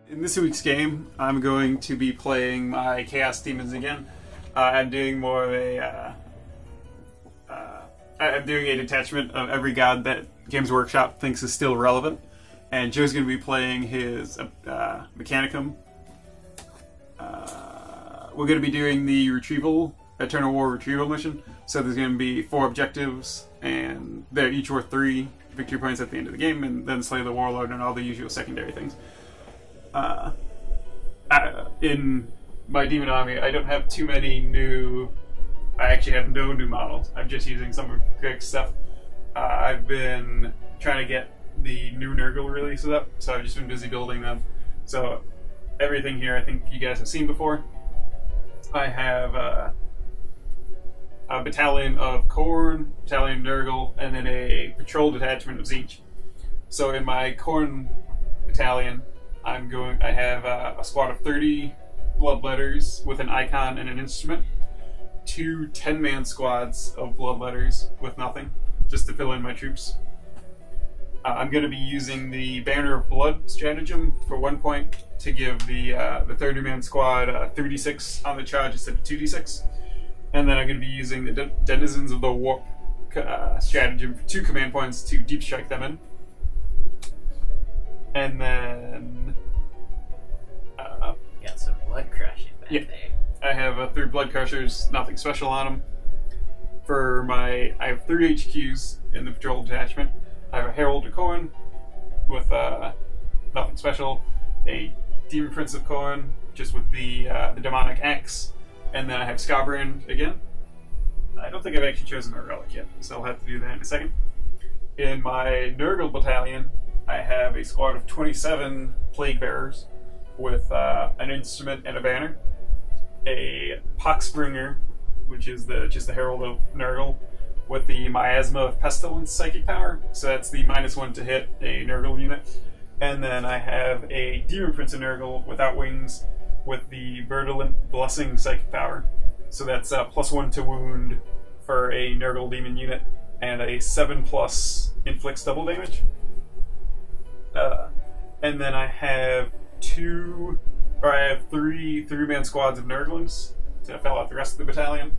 In this week's game, I'm going to be playing my Chaos Demons again. I'm doing more of a... I'm doing a detachment of every god that Games Workshop thinks is still relevant. And Joe's going to be playing his Mechanicum. We're going to be doing the retrieval, Eternal War retrieval mission. So there's going to be 4 objectives, and they're each worth 3 victory points at the end of the game, and then slay the Warlord and all the usual secondary things. In my Demon Army, I don't have too many new... I actually have no new models. I'm just using some of Greg's stuff. I've been trying to get the new Nurgle releases up, so I've just been busy building them. So everything here I think you guys have seen before. I have a battalion of Khorne, battalion of Nurgle, and then a patrol detachment of Tzeentch. So in my Khorne battalion, I have a squad of 30 bloodletters with an icon and an instrument, 2 10-man squads of bloodletters with nothing, just to fill in my troops. I'm going to be using the Banner of Blood stratagem for 1 point to give the 30-man squad 3d6 on the charge instead of 2d6. And then I'm going to be using the Denizens of the Warp stratagem for 2 command points to deep strike them in. And then... got some blood crushing back there. I have 3 blood crushers, nothing special on them. I have 3 HQs in the patrol detachment. I have a Herald of Khorne with nothing special, a Demon Prince of Khorne just with the demonic axe, and then I have Scabrand again. I don't think I've actually chosen a relic yet, so I'll have to do that in a second. In my Nurgle battalion, I have a squad of 27 Plague Bearers with an instrument and a banner, a Poxbringer, which is just the Herald of Nurgle, with the Miasma of Pestilence psychic power, so that's the -1 to hit a Nurgle unit. And then I have a Demon Prince of Nurgle without wings with the Verdolent Blessing psychic power, so that's +1 to wound for a Nurgle demon unit, and a 7+ inflicts double damage. And then I have 3 3-man squads of Nurglings to fill out the rest of the battalion.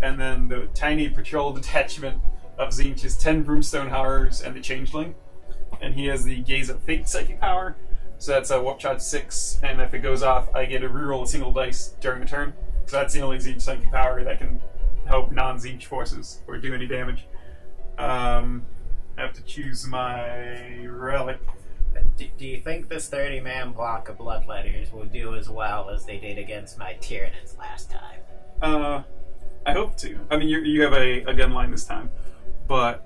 And then the tiny patrol detachment of Tzeentch is 10 Broomstone Horrors and the Changeling. And he has the Gaze of Fate psychic power, so that's a Warp Charge 6, and if it goes off, I get to reroll a single dice during the turn. So that's the only Tzeentch psychic power that can help non-Tzeentch forces or do any damage. I have to choose my relic. Do you think this 30-man block of bloodletters will do as well as they did against my Tyranids last time? I hope to. I mean, you have a gun line this time, but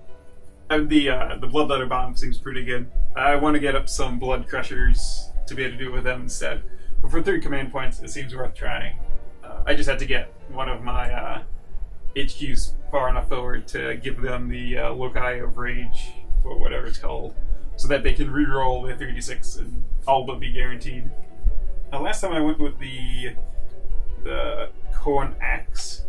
the bloodletter bomb seems pretty good. I want to get up some blood crushers to be able to do it with them instead. But for 3 command points, it seems worth trying. I just had to get one of my HQs far enough forward to give them the Loci of Rage, or whatever it's called, so that they can reroll their 3d6 and all but be guaranteed. Last time I went with the Khorne Axe,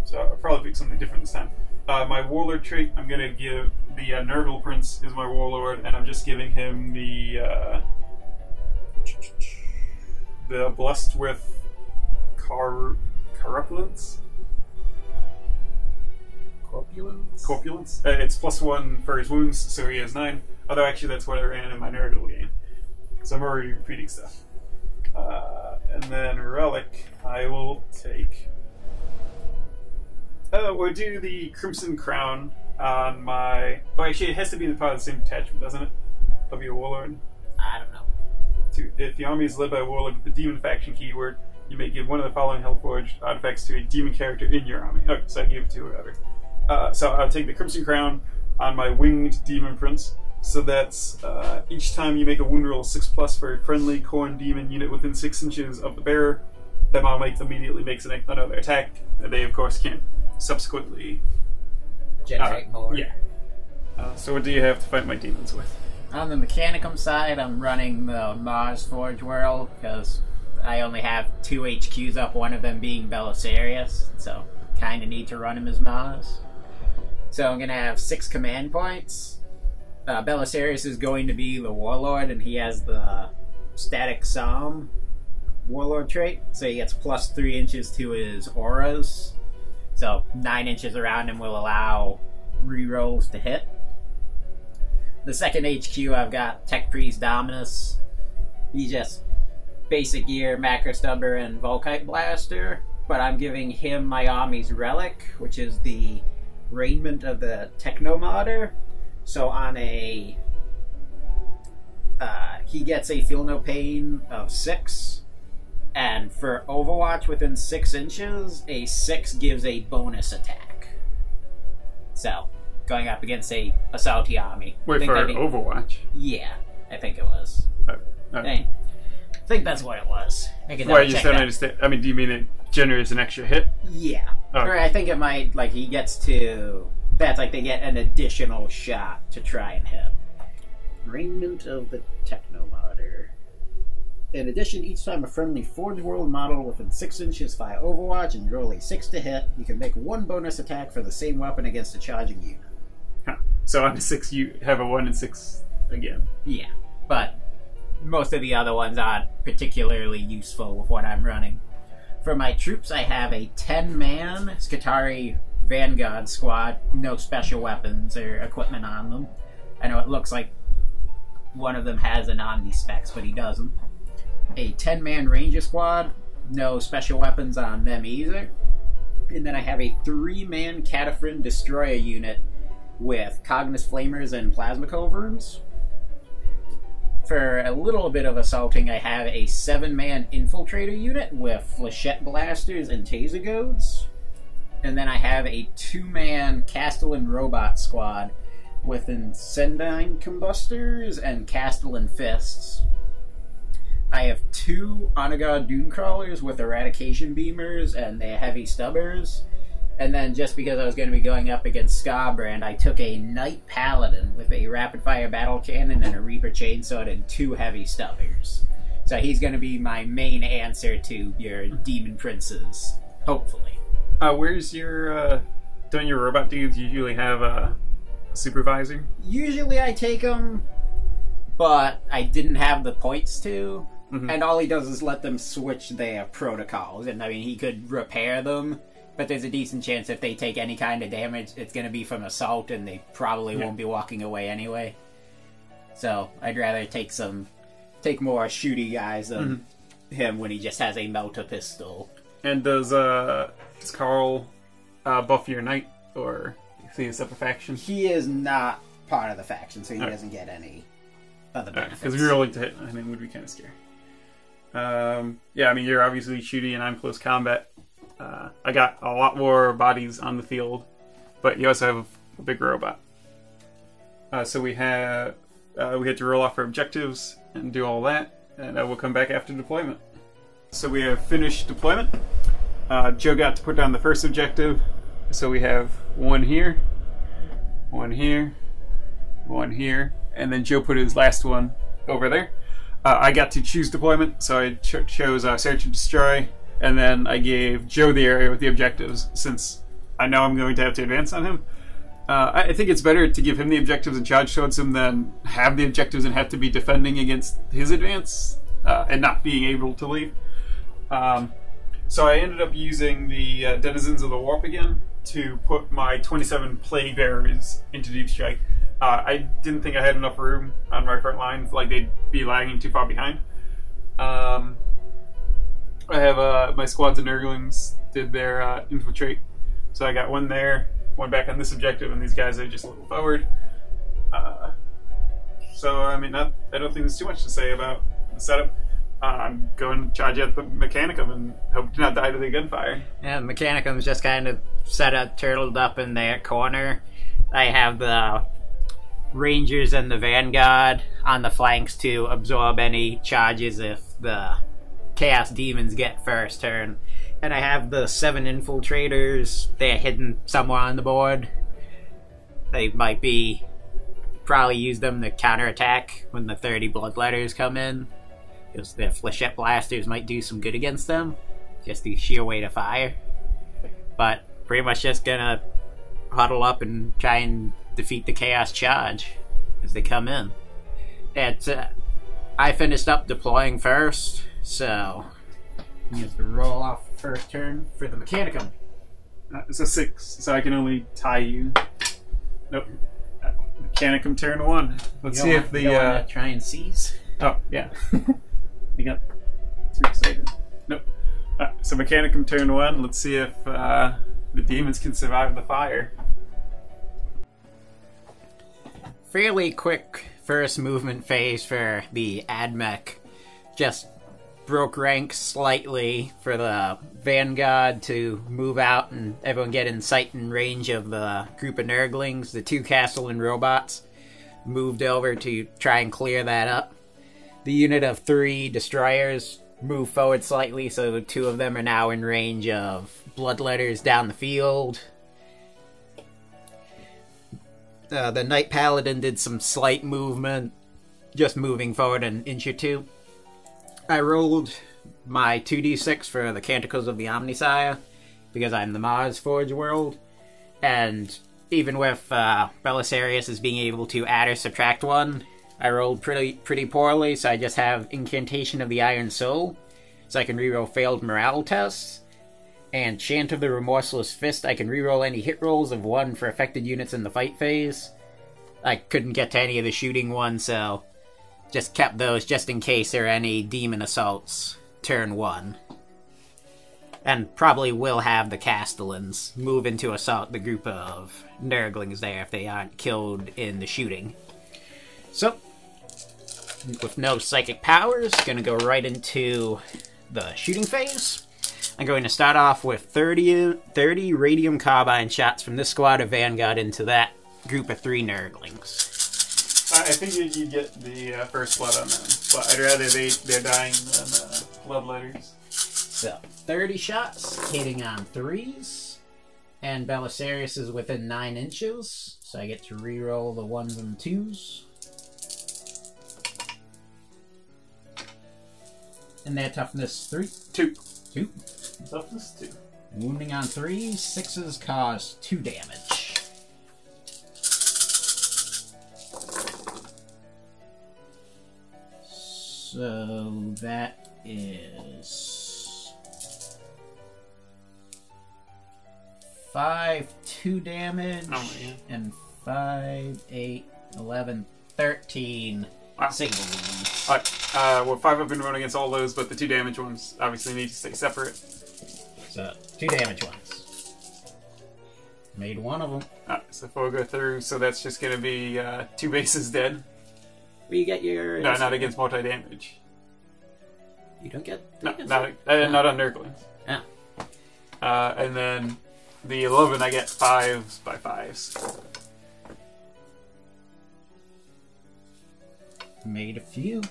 so I'll probably pick something different this time. My Warlord trait, I'm going to give the Nurgle Prince is my Warlord, and I'm just giving him the Blessed with Corpulence? Corpulence? It's +1 for his wounds, so he has 9. Although actually that's what I ran in my Nurgle game. So I'm already repeating stuff. And then Relic, I will take... we'll do the Crimson Crown on my... Oh, actually, it has to be part of the same detachment, doesn't it? Of your Warlord. I don't know. If the army is led by a Warlord with the Demon faction keyword, you may give one of the following Hellforged artifacts to a demon character in your army. Okay, so I give it to whoever. So I'll take the Crimson Crown on my Winged Demon Prince. So that's each time you make a wound roll 6+ for a friendly Khorne demon unit within 6 inches of the bearer, that model immediately makes another attack. And they, of course, can't subsequently Generate more. Yeah. So what do you have to fight my demons with? On the Mechanicum side, I'm running the Mars Forge World, because I only have 2 HQs up, one of them being Belisarius, so kind of need to run him as Mars. So I'm going to have 6 command points. Belisarius is going to be the Warlord, and he has the Static Psalm Warlord trait, so he gets plus 3 inches to his auras. So 9 inches around him will allow rerolls to hit. The second HQ, I've got Tech Priest Dominus. He just basic gear, Macro Stubber, and Volkite Blaster. But I'm giving him my Army's Relic, which is the Raiment of the Technomodder. So on a... he gets a Feel No Pain of 6. And for Overwatch within 6 inches, a 6 gives a bonus attack. So, going up against a Assaulty army. Wait, for Overwatch? Yeah, I think it was. I think that's what it was. Well, I just don't understand. I mean, do you mean it generates an extra hit? Yeah. Oh. Or I think it might, like, he gets to... That's like they get an additional shot to try and hit. Raiment of the Technomodder. In addition, each time a friendly Forge World model within 6 inches fire Overwatch and you roll a 6 to hit, you can make 1 bonus attack for the same weapon against a charging unit. Huh. So on a 6, you have a 1 and 6 again. Yeah, but most of the other ones aren't particularly useful with what I'm running. For my troops, I have a 10-man Skitarii Vanguard squad, no special weapons or equipment on them. I know it looks like one of them has an Omni specs, but he doesn't. A 10-man Ranger squad, no special weapons on them either. And then I have a 3-man Cataphren Destroyer unit with Cognis Flamers and Plasma Culverins. For a little bit of assaulting, I have a 7-man Infiltrator unit with Flechette Blasters and Taser Goads. And then I have a 2-man Castellan Robot squad with Incendine Combustors and Castellan Fists. I have 2 Onagard Dune Crawlers with Eradication Beamers and their Heavy Stubbers. And then just because I was going to be going up against Scarbrand, I took a Knight Paladin with a Rapid-Fire Battle Cannon and a Reaper Chainsword and 2 Heavy Stubbers. So he's going to be my main answer to your Demon Princes, hopefully. Where's your... don't your robot dudes usually have a supervisor? Usually I take them, but I didn't have the points to. Mm-hmm. And all he does is let them switch their protocols. And I mean, he could repair them, but there's a decent chance if they take any kind of damage, it's going to be from assault, and they probably won't be walking away anyway. So I'd rather take more shooty guys than him when he just has a melta pistol. And does Carl buff your knight, or is he a separate faction? He is not part of the faction, so he doesn't get any other benefits. Because if you're rolling to hit, I mean, it would be kind of scary. Yeah, I mean, you're obviously shooty and I'm close combat. I got a lot more bodies on the field, but you also have a big robot. So we had to roll off our objectives and do all that, and we'll come back after deployment. So we have finished deployment. Joe got to put down the first objective, so we have 1 here, 1 here, 1 here, and then Joe put his last one over there. I got to choose deployment, so I chose Search and Destroy, and then I gave Joe the area with the objectives, since I know I'm going to have to advance on him. I think it's better to give him the objectives and charge towards him than have the objectives and have to be defending against his advance, and not being able to leave. So I ended up using the Denizens of the Warp again to put my 27 Plague Bearers into Deep Strike. I didn't think I had enough room on my front lines, like they'd be lagging too far behind. I have my squads of Nurglings did their infiltrate, so I got 1 there, 1 back on this objective, and these guys are just a little forward. So I mean, I don't think there's too much to say about the setup. I'm going to charge at the Mechanicum and hope to not die to the gunfire. Yeah, the Mechanicum's just kind of set up, turtled up in their corner. I have the Rangers and the Vanguard on the flanks to absorb any charges if the Chaos Demons get first turn. And I have the 7 Infiltrators. They're hidden somewhere on the board. They might be... probably use them to counterattack when the 30 Bloodletters come in. Because the Flechette Blasters might do some good against them. Just the sheer weight of fire. But pretty much just gonna huddle up and try and defeat the Chaos Charge as they come in. I finished up deploying first, so you have to roll off first turn for the Mechanicum. It's a 6, so I can only tie you. Nope. Mechanicum turn 1. Let's see if the. You don't want to try and seize? Oh, yeah. We got too excited. Nope. So Mechanicum turn 1. Let's see if the demons can survive the fire. Fairly quick first movement phase for the Admech. Just broke ranks slightly for the Vanguard to move out and everyone get in sight and range of the group of Nurglings. The 2 Castellan robots moved over to try and clear that up. The unit of 3 destroyers moved forward slightly, so 2 of them are now in range of bloodletters down the field. The Knight Paladin did some slight movement, just moving forward an inch or 2. I rolled my 2d6 for the Canticles of the Omnisire, because I'm the Mars Forge world, and even with Belisarius as being able to add or subtract 1, I rolled pretty poorly, so I just have Incantation of the Iron Soul, so I can reroll failed morale tests, and Chant of the Remorseless Fist, I can reroll any hit rolls of 1 for affected units in the fight phase. I couldn't get to any of the shooting ones, so just kept those just in case there are any demon assaults turn 1. And probably will have the Castellans move in to assault the group of Nurglings there if they aren't killed in the shooting. So, with no psychic powers, gonna go right into the shooting phase. I'm going to start off with 30 radium carbine shots from this squad of Vanguard into that group of 3 Nurglings. I think you get the first blood on them, but I'd rather they're dying than bloodletters. So, 30 shots, hitting on 3s, and Belisarius is within 9 inches, so I get to reroll the 1s and 2s. And their toughness 3? 2. Toughness 2. Wounding on 3s, 6s cause 2 damage. So that is 5, 2 damage, and 5, 8, 11, 13 single wounds. Alright, well 5 have been running against all those, but the 2 damage ones obviously need to stay separate. So, 2 damage ones. Made 1 of them. So 4 go through, so that's just going to be 2 bases dead. Where you get your... No, not against multi-damage. You don't get... No, not on Nurglings. Ah. And then the 11 I get 5s by 5s. Made a few.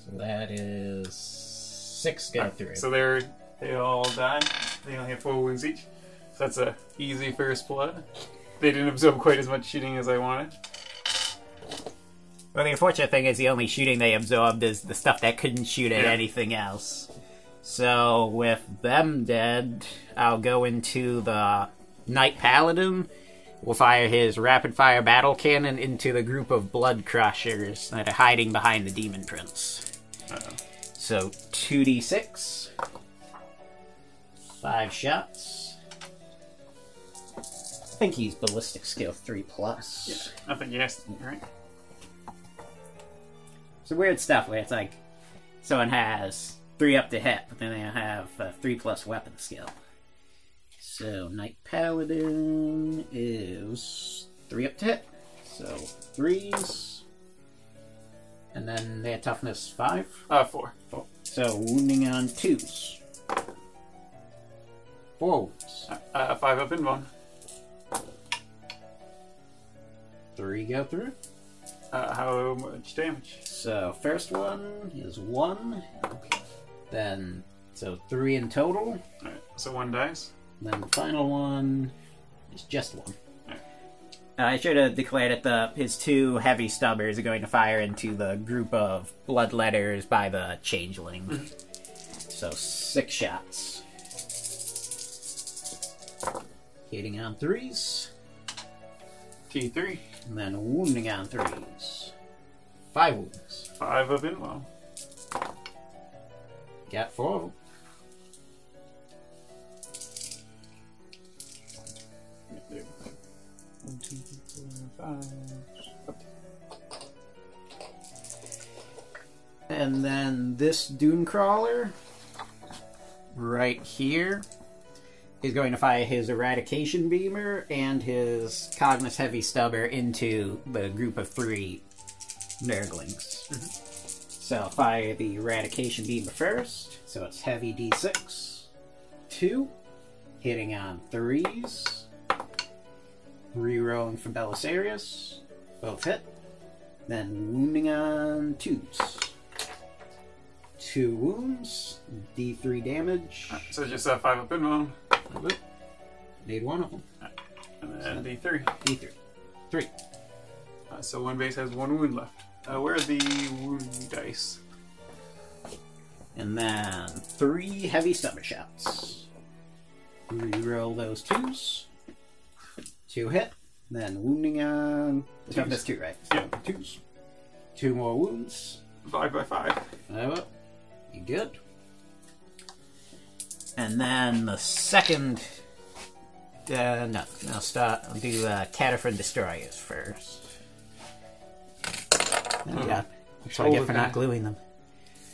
So that is 6 go through. So they all die. They only have 4 wounds each. So that's a easy first blood. They didn't absorb quite as much shooting as I wanted. Well, the unfortunate thing is the only shooting they absorbed is the stuff that couldn't shoot at anything else. So, with them dead, I'll go into the Knight Paladin. We'll fire his rapid-fire battle cannon into the group of blood crushers that are hiding behind the Demon Prince. So, 2d6. 5 shots. I think he's ballistic skill 3+. Yeah, I think yes, right? It's weird stuff where it's like someone has 3 up to hit, but then they have 3+ weapon skill. So Knight Paladin is 3 up to hit, so 3s, and then their toughness 5. 4. So wounding on 2s. 4 wounds. 5 up and 1. 3 go through. How much damage? So first one is 1. Then, so 3 in total. Alright, so 1 dies. Then the final one is just 1. Right. I should have declared that his 2 heavy stubbers are going to fire into the group of bloodletters by the changeling. So 6 shots. Hitting on 3s. T3. And then wounding on 3s. 5 wounds. 5 of Inwell. Got 4 of them. One, two, three, four, 5. And then this Dune Crawler, right here, is going to fire his Eradication Beamer and his Cognis Heavy Stubber into the group of 3 Nurglings. So fire the Eradication Beamer first. So it's heavy D6. 2. Hitting on 3s. Rerolling for Belisarius. Both hit. Then wounding on 2s. 2 wounds. D3 damage. So just 5 up Inwell. Need 1 of them. And then D3. D3. 3. So one base has 1 wound left. Where are the wound dice? And then 3 heavy stubber shots. Reroll those 2s. 2 hit. Then wounding on... That's 2, right? Yeah. 2s. 2 more wounds. 5 by 5. Well, you good. And then the second... no. I'll do Cataphrine Destroyers first. Yeah. That's what I get for not gluing them.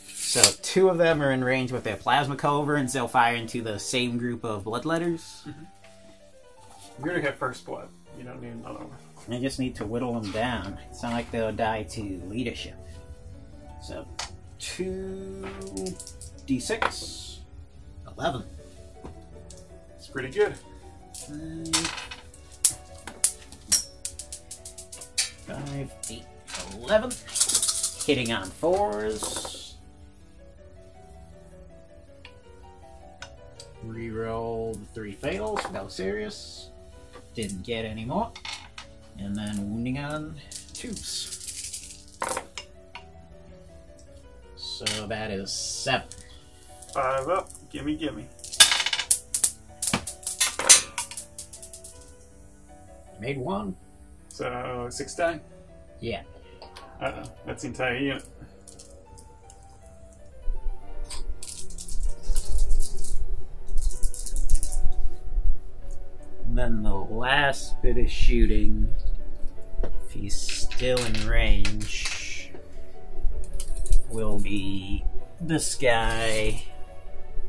So 2 of them are in range with their Plasma Culverins. They'll fire into the same group of Bloodletters. You're going to get first blood. You don't need another one. I just need to whittle them down. It's not like they'll die to leadership. So 2 D6. 11. It's pretty good. 5, 8, 11. Hitting on 4s. Reroll the 3 fails. Belisarius. Didn't get any more. And then wounding on 2s. So that is 7. 5 up. Gimme, gimme. Made 1. So 6 die? Yeah. Uh-oh. That's the entire unit. And then the last bit of shooting, if he's still in range, will be this guy.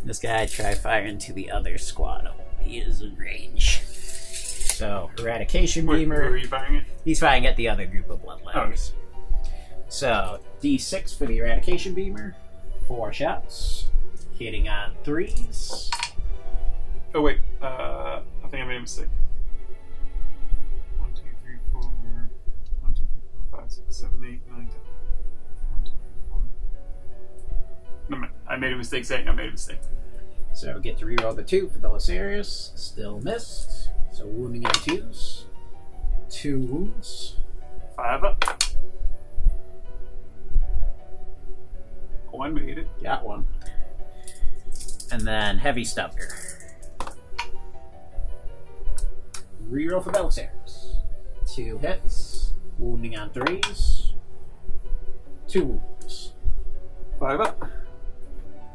This guy tried firing to the other squad. He is in range. So, Eradication Beamer. Where are you firing it? He's firing at the other group of Bloodletters. So, D6 for the Eradication Beamer. 4 shots. Hitting on 3s. Oh, wait. I think I made a mistake. 1, 2, 3, 4. 1, 2, 3, 4, 5, 6, 7, 8, 9, 10. 1, 2, 3, 4. No, I made a mistake saying I made a mistake. So, get to reroll the 2 for Belisarius. Still missed. So, wounding on 2s. 2 wounds. 5 up. 1 made it. Got 1. And then Heavy Stubber. Reroll for Belisarius. 2 hits. Wounding on 3s. 2 wounds. 5 up.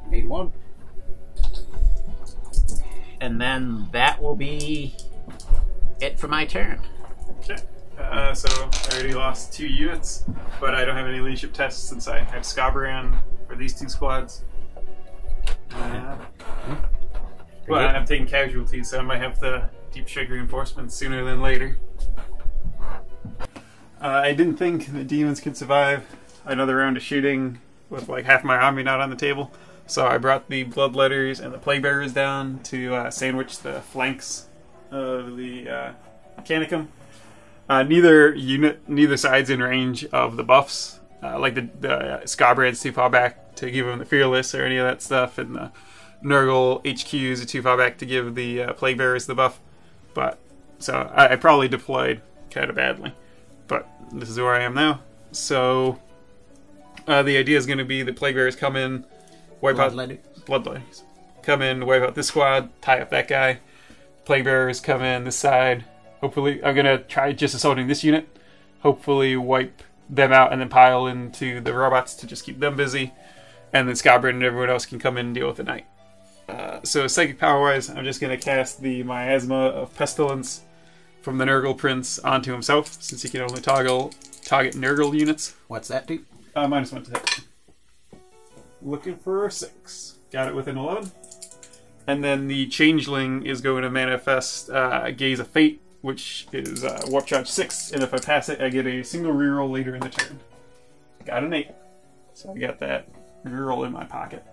Made 1. And then that will be it for my turn. Okay. So I already lost 2 units, but I don't have any leadership tests since I have Scabran for these 2 squads. But I'm taking casualties, so I might have to deep strike reinforcements sooner than later. I didn't think the demons could survive another round of shooting with like half my army not on the table, so I brought the Bloodletters and the Plaguebearers down to sandwich the flanks of the Mechanicum. Neither side's in range of the buffs. Like the Scabran's too far back to give them the Fearless or any of that stuff, and the Nurgle HQs are too far back to give the Plaguebearers the buff. But so I probably deployed kind of badly, but this is where I am now. So the idea is going to be the Plaguebearers come in, wipe out Bloodletters. Come in, wipe out this squad, tie up that guy. Plaguebearers come in this side, hopefully, I'm going to try just assaulting this unit. Hopefully wipe them out and then pile into the robots to just keep them busy. And then Scoutbird and everyone else can come in and deal with the night. So psychic power-wise, I'm just going to cast the Miasma of Pestilence from the Nurgle Prince onto himself, since he can only target Nurgle units. What's that do? -1 to hit. Looking for a 6. Got it within 11. And then the Changeling is going to manifest Gaze of Fate, which is Warp Charge 6, and if I pass it, I get a single reroll later in the turn. Got an 8. So I got that reroll in my pocket.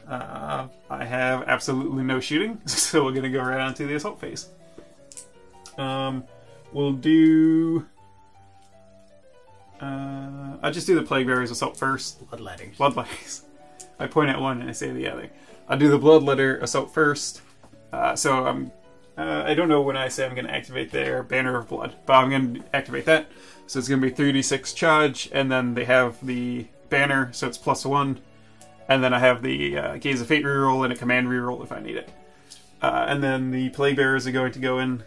I have absolutely no shooting, so we're going to go right on to the assault phase. We'll do... I'll just do the Plague Bearer's Assault first. Bloodletters. Bloodletters. I point at one and I say the other. I'll do the Bloodletter Assault first. So I'm... I don't know when I say I'm going to activate their Banner of Blood, but I'm going to activate that. So it's going to be 3d6 charge, and then they have the Banner, so it's +1. And then I have the Gaze of Fate reroll and a Command reroll if I need it. And then the Plague Bearers are going to go in.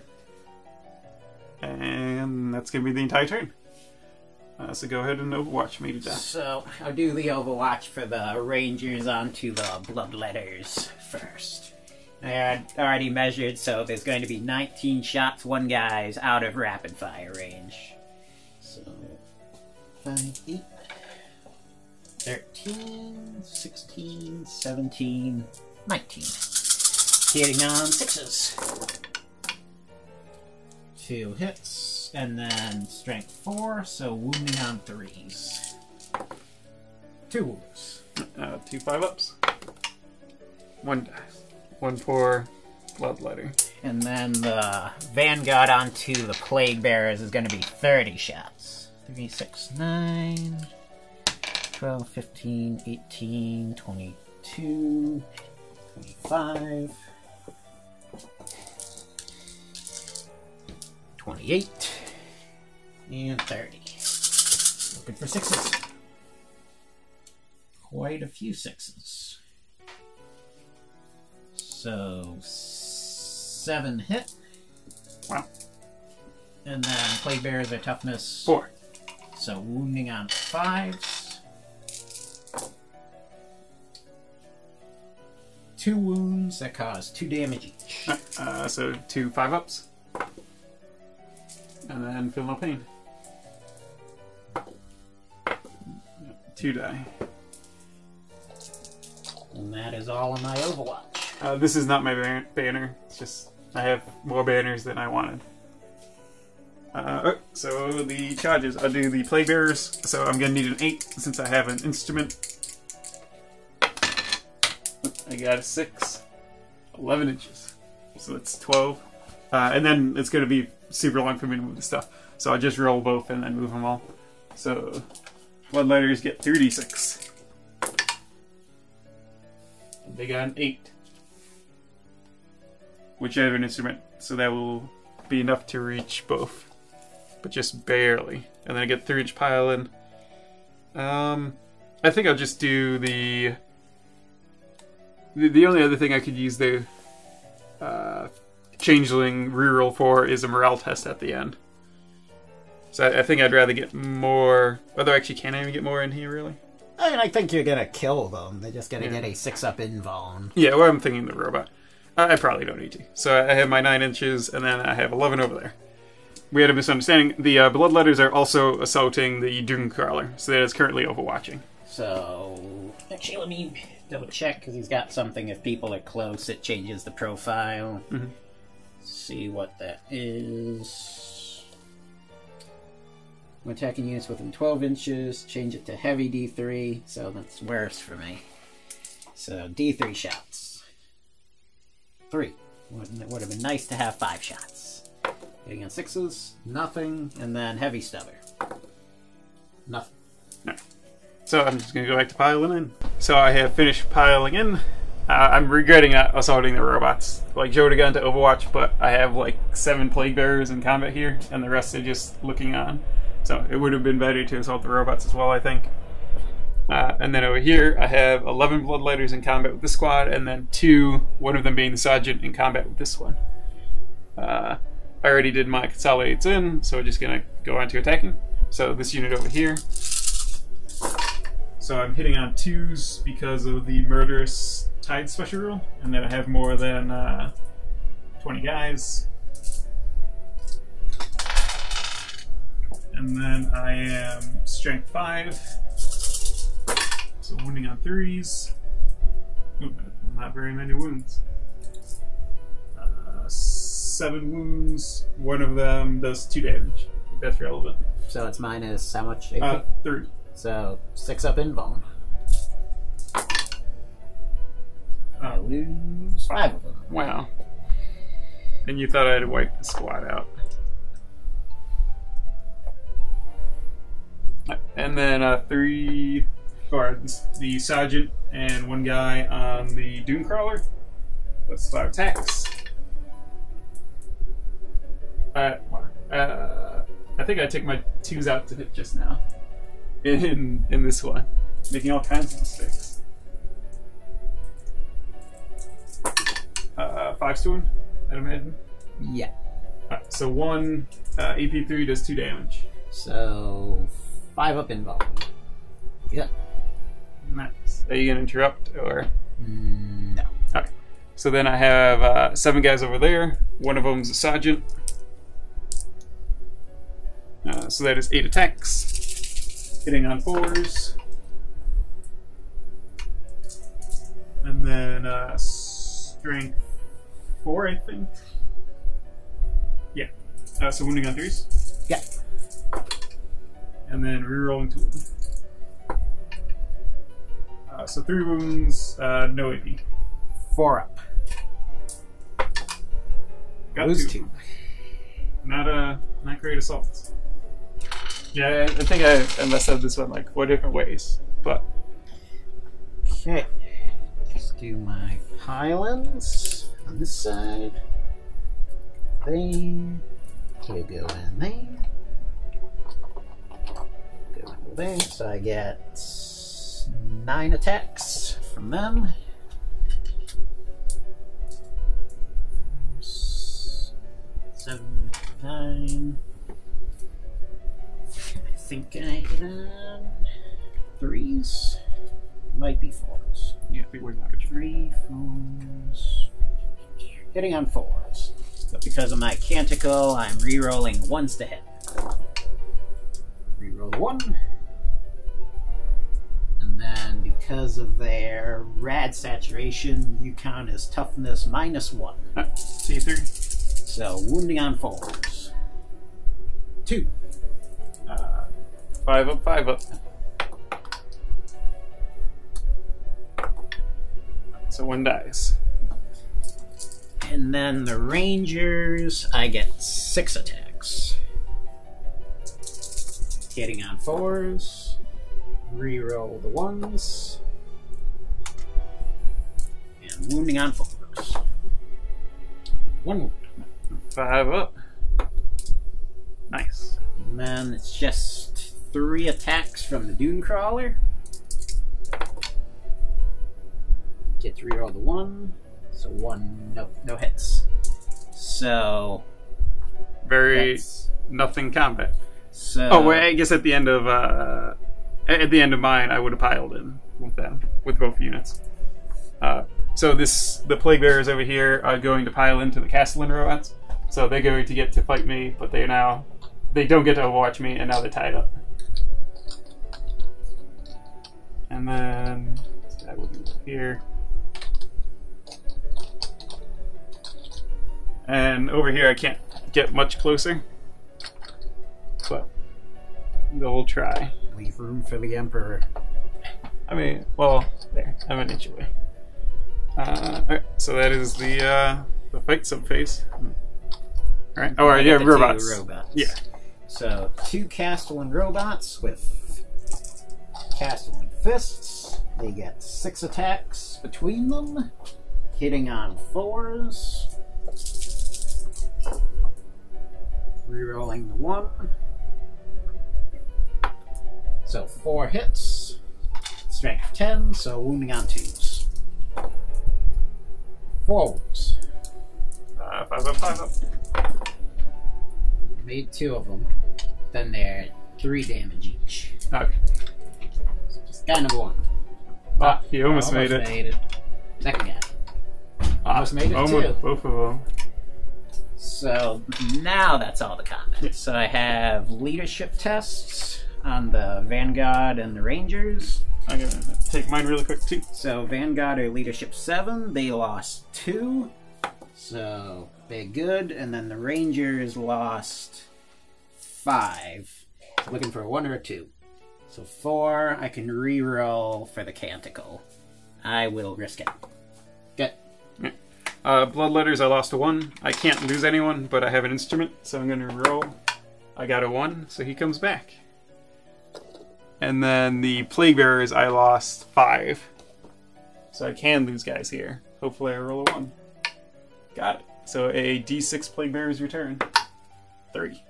And that's going to be the entire turn. So go ahead and Overwatch me to death. So I'll do the Overwatch for the Rangers onto the Bloodletters first. I had already measured, so there's going to be 19 shots, 1 guy's out of rapid fire range. So 5, 8, 13, 16, 17, 19. Hitting on 6s. 2 hits, and then strength 4, so wounding on 3s. 2 wounds. 2 5-ups. 1 die. 1 for Bloodletter. And then the Vanguard onto the Plague Bearers is going to be 30 shots. 3, 6, 9, 12, 15, 18, 22, 25, 28, and 30. Looking for 6s. Quite a few 6s. So 7 hit. Wow. And then Plague Bearers are toughness 4. So wounding on 5s. 2 wounds that cause 2 damage each. So 2 5-ups. And then feel no pain. 2 die. And that is all in my Overwatch. This is not my banner. It's just I have more banners than I wanted. So the charges. I'll do the Plague Bearers. So I'm going to need an 8 since I have an instrument. I got a 6. 11 inches. So that's 12. And then it's going to be super long for me to move the stuff. So I'll just roll both and then move them all. So Bloodletters get 3d6. And they got an 8. Which I have an instrument, so that will be enough to reach both. But just barely. And then I get 3-inch pile in. I think I'll just do the only other thing I could use the Changeling reroll for is a morale test at the end. So I think I'd rather get more. Although actually, can I even get more in here, really? I mean, I think you're gonna kill them. They're just gonna get a 6-up invuln. Yeah, well, I'm thinking the robot. I probably don't need to. So I have my 9 inches, and then I have 11 over there. We had a misunderstanding. The Bloodletters are also assaulting the Doomcrawler, so that is currently overwatching. So, actually, let me double check, because he's got something. If people are close, it changes the profile. Mm-hmm. See what that is. When attacking units within 12 inches, change it to heavy D3, so that's worse for me. So, D3 shots. 3. Would have been nice to have 5 shots. Hitting on 6s, nothing, and then heavy stubber. Nothing. No. So I'm just going to go back to piling in. So I have finished piling in. I'm regretting not assaulting the robots. Like Joe got into Overwatch, but I have like 7 Plague Bearers in combat here, and the rest are just looking on. So it would have been better to assault the robots as well, I think. And then over here, I have 11 Bloodletters in combat with this squad, and then 2, one of them being the Sergeant, in combat with this one. I already did my consolidates in, so we're just gonna go on to attacking. So this unit over here. So I'm hitting on 2s because of the murderous tide special rule, and then I have more than 20 guys. And then I am strength 5, so wounding on 3s. Ooh, not very many wounds. 7 wounds. One of them does 2 damage. That's relevant. So it's minus how much? AP? 3. So 6 up in bone. I lose 5 of them. Wow. And you thought I'd wipe the squad out. And then 3 for the sergeant and 1 guy on the Doom Crawler. That's 5 attacks. I think I took my 2s out to hit just now. In this one. Making all kinds of mistakes. 5 stone, I'd imagine. Yeah. Alright, so 1 AP3 does 2 damage. So 5 up in bone. Yeah. Nice. Are you gonna interrupt or? No. Okay. So then I have 7 guys over there. One of them's a sergeant. So that is 8 attacks. Hitting on 4s. And then strength 4, I think. Yeah. So wounding on 3s. Yeah. And then rerolling 2 of them. So 3 wounds, no AP. 4 up. Got Lose 2. 2. Not great assaults. Yeah, I think I messed up this one like 4 different ways, but Okay. Let's do my pylons on this side. There. He'll go in there. Go in there. So I get 9 attacks from them. 7, 9. I think I hit on 3s. Might be 4s. yeah, big word average. 3, 4s. Hitting on 4s. But because of my canticle, I'm re-rolling 1s to hit. Re-roll 1. And then because of their rad saturation, you count as toughness minus 1. C3. So wounding on 4s. 2. 5 up, 5 up. So 1 dies. And then the Rangers, I get 6 attacks. Hitting on 4s. Reroll the 1s. And wounding on 4s. 1 wound. 5 up. Nice. And then it's just 3 attacks from the Dune Crawler. Get to reroll the 1. So 1, no hits. So Very that's, nothing combat. so Oh, wait, I guess at the end of mine, I would have piled in with them, with both units. So the plague bearers over here are going to pile into the Castellan robots. So they're going to get to fight me, but they don't get to overwatch me, and now they're tied up. And then I would move here. And over here I can't get much closer, but they'll try. leave room for the Emperor. I mean, well, there, I'm an inch away. Alright, so that is the fight subphase. Alright, oh, yeah, robots. Yeah. So 2 Castellan robots with Castellan fists. They get 6 attacks between them, hitting on 4s. Rerolling the 1. So 4 hits. Strength 10, so wounding on 2s. 4 wounds. 5 up, 5 up. I made 2 of them. Then they're 3 damage each. Okay. So just kind of one. Oh, you almost made it. Second guy. Almost made it too. Both of them. So now that's all the combat. Yeah. So I have leadership tests on the Vanguard and the Rangers. I'm gonna take mine really quick too. So Vanguard are leadership 7. They lost 2. So they're good. And then the Rangers lost 5. Looking for a 1 or a 2. So 4. I can re-roll for the Canticle. I will risk it. Good. Yeah. Bloodletters, I lost a 1. I can't lose anyone, but I have an instrument, so I'm gonna roll. I got a 1, so he comes back. And then the Plague Bearers, I lost 5. So I can lose guys here. Hopefully I roll a 1. Got it. So a D6 Plague Bearers return. 3.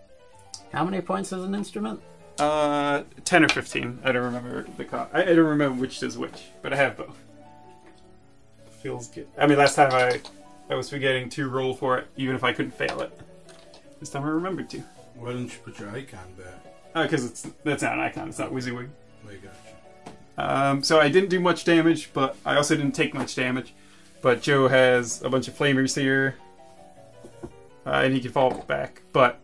How many points is an instrument? 10 or 15. I don't remember the cost. I don't remember which does which, but I have both. Feels good. I mean, last time I was forgetting to roll for it, even if I couldn't fail it. This time I remembered to. Why didn't you put your icon back? Because that's not an icon. It's not WYSIWYG. I got you. So I didn't do much damage, but I also didn't take much damage. But Joe has a bunch of flamers here, and he can fall back. But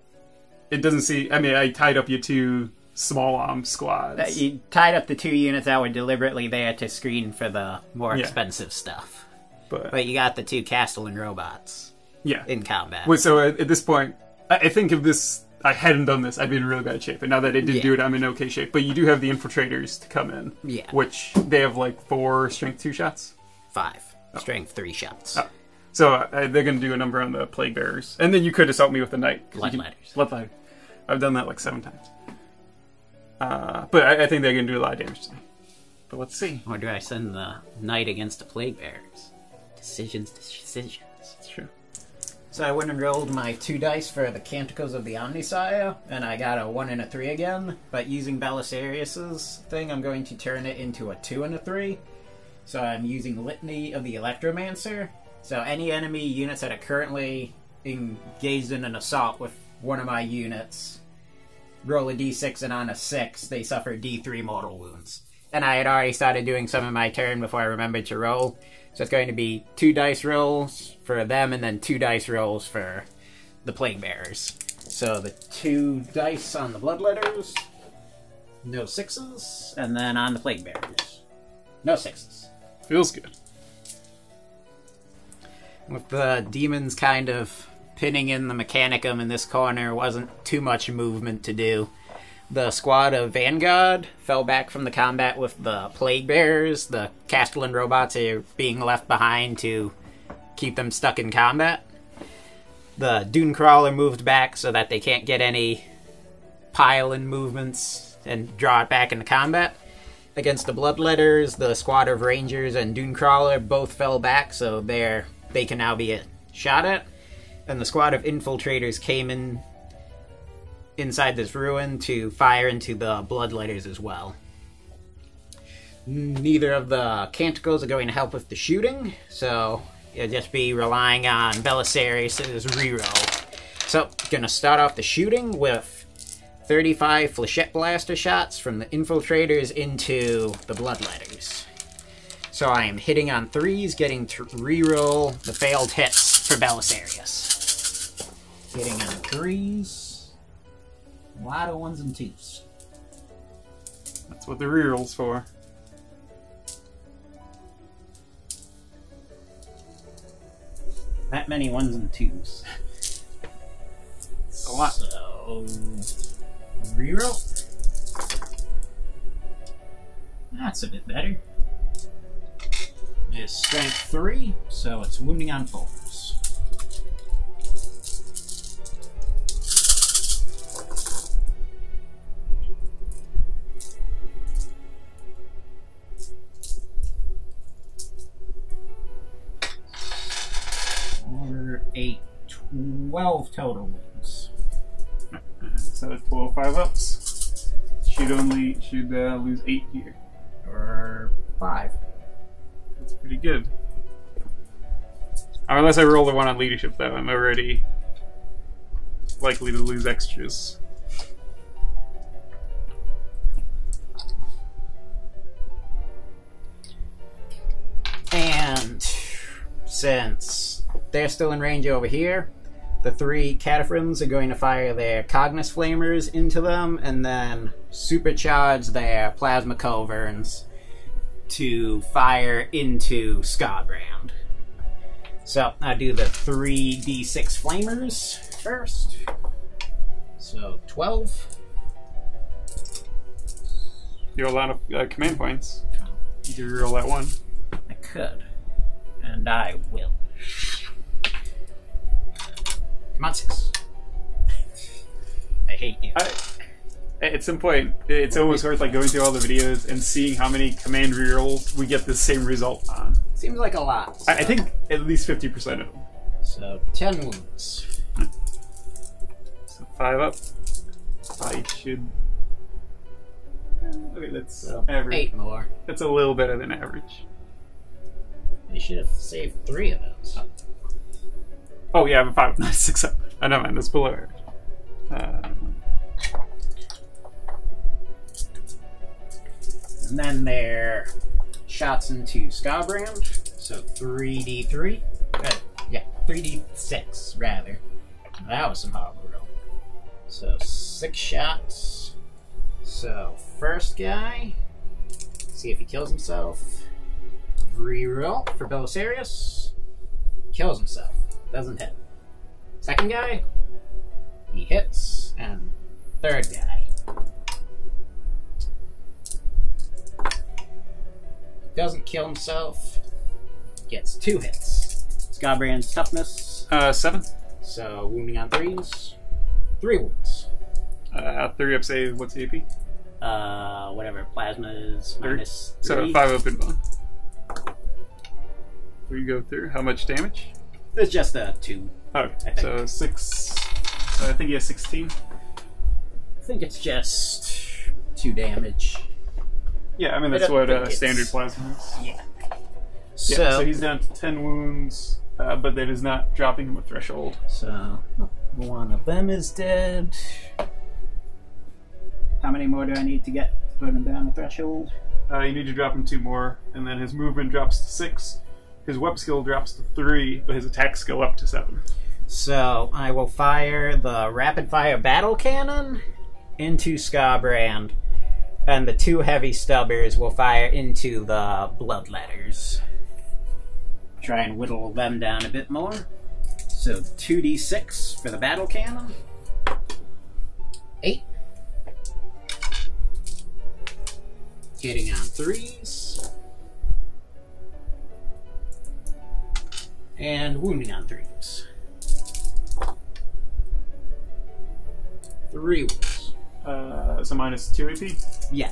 it doesn't see. I mean, I tied up your 2 small arm squads. You tied up the 2 units that were deliberately there to screen for the more expensive stuff. But you got the 2 Castellan robots. Yeah. In combat. Well, so at this point, I think if this I hadn't done this, I'd be in really bad shape. And now that I did do it, I'm in okay shape. But you do have the infiltrators to come in. Yeah. Which they have like 4 strength 2 shots. 5 strength 3 shots. Oh. So they're going to do a number on the Plague Bearers. And then you could assault me with the Knight. Bloodletters. I've done that like 7 times. But I think they're going to do a lot of damage to me. But let's see. Or do I send the Knight against the Plague Bearers? Decisions. That's true. So I went and rolled my 2 dice for the Canticles of the Omnisire, and I got a 1 and a 3 again. But using Belisarius's thing, I'm going to turn it into a 2 and a 3. So I'm using Litany of the Electromancer. So any enemy units that are currently engaged in an assault with one of my units, roll a d6, and on a 6, they suffer d3 mortal wounds. And I had already started doing some in my turn before I remembered to roll. So it's going to be 2 dice rolls for them, and then 2 dice rolls for the Plague Bearers. So the 2 dice on the Bloodletters, no 6s, and then on the Plague Bearers, no 6s. Feels good. With the demons kind of pinning in the Mechanicum in this corner, wasn't too much movement to do. The squad of Vanguard fell back from the combat with the Plague Bearers. The Castellan robots are being left behind to keep them stuck in combat. The Dune Crawler moved back so that they can't get any pile-in movements and draw it back into combat. Against the Bloodletters, the squad of Rangers and Dune Crawler both fell back, so they can now be shot at. And the squad of Infiltrators came in inside this ruin to fire into the Bloodletters as well. Neither of the Canticles are going to help with the shooting, so you'll just be relying on Belisarius' reroll. So, gonna start off the shooting with 35 Flechette Blaster shots from the Infiltrators into the Bloodletters. So I am hitting on 3s, getting to reroll the failed hits for Belisarius. Hitting on 3s. A lot of 1s and 2s. That's what the reroll's for. That many 1s and 2s. It's a lot. So, reroll. That's a bit better. It's strength 3, so it's wounding on 4s. Or 8, 12 total wounds. So it's 12 5-ups. Should lose 8 here. Or 5. That's pretty good. Unless I roll the 1 on leadership, though, I'm already less likely to lose extras. And since they're still in range over here, the 3 Cataphrons are going to fire their Cognos Flamers into them and then supercharge their Plasma Culverins to fire into Scarbrand. So I'll do the 3d6 Flamers first. So 12. You have a lot of command points. You can reroll that one. I could. And I will. Come on, 6. I hate you. At some point, it's almost worth like going through all the videos and seeing how many command rerolls we get the same result on. Seems like a lot. So. I think at least 50% of them. So 10 wounds. So 5 up. I should. Okay, that's So average. 8 more. That's a little better than average. You should have saved 3 of those. Oh yeah, I have a 5, not 6 up. I know, man, that's below average. And then their shots into Scarbrand. So 3d3. Yeah, 3d6 rather. That was some horrible roll. So 6 shots. So first guy. See if he kills himself. Reroll for Belisarius. Kills himself. Doesn't hit. Second guy. He hits. And third guy. Doesn't kill himself. Gets 2 hits. Scarbrand's toughness. 7. So wounding on 3s. 3 wounds. 3 up, say, what's the AP? Whatever. Plasma is minus 3. So 5 open bone. 3 go through. How much damage? It's just a 2. Okay, so 6. I think he has 16. I think it's just 2 damage. Yeah, I mean, that's what standard plasma is. Yeah. So he's down to 10 wounds, but that is not dropping him a threshold. So one of them is dead. How many more do I need to get to put him down the threshold? You need to drop him 2 more, and then his movement drops to 6. His weapon skill drops to 3, but his attacks go up to 7. So I will fire the rapid fire battle cannon into Scarbrand, and the 2 heavy stubbers will fire into the bloodletters. Try and whittle them down a bit more. So 2d6 for the battle cannon. 8. Hitting on 3s. And wounding on 3s. 3 wounds. So minus 2 AP? Yeah.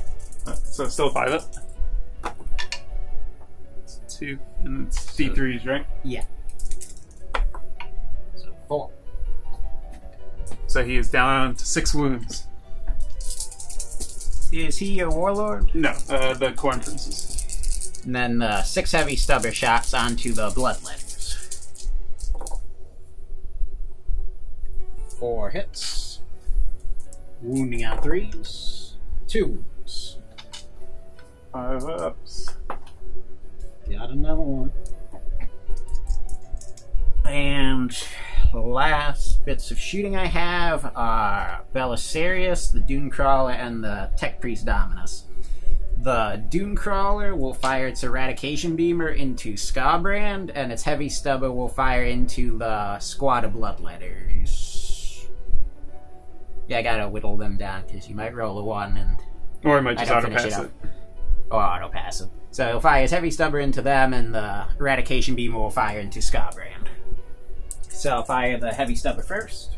So still 5 up. It's 2, and it's D3s, right? Yeah. So 4. So he is down to 6 wounds. Is he a warlord? No, the Corn Princes. And then 6 heavy stubber shots onto the bloodletters. 4 hits. Wounding on 3s. 2 wounds. 5 ups. Got another one. And the last bits of shooting I have are Belisarius, the Dune Crawler, and the Tech Priest Dominus. The Dune Crawler will fire its Eradication Beamer into Scarbrand, and its Heavy Stubber will fire into the Squad of Bloodletters. Yeah, I gotta whittle them down, because you might roll a 1 and... Or he might just I auto don't finish pass it it. Or auto pass it. So he'll fire his Heavy Stubber into them, and the Eradication Beamer will fire into Scarbrand. So I'll fire the Heavy Stubber first.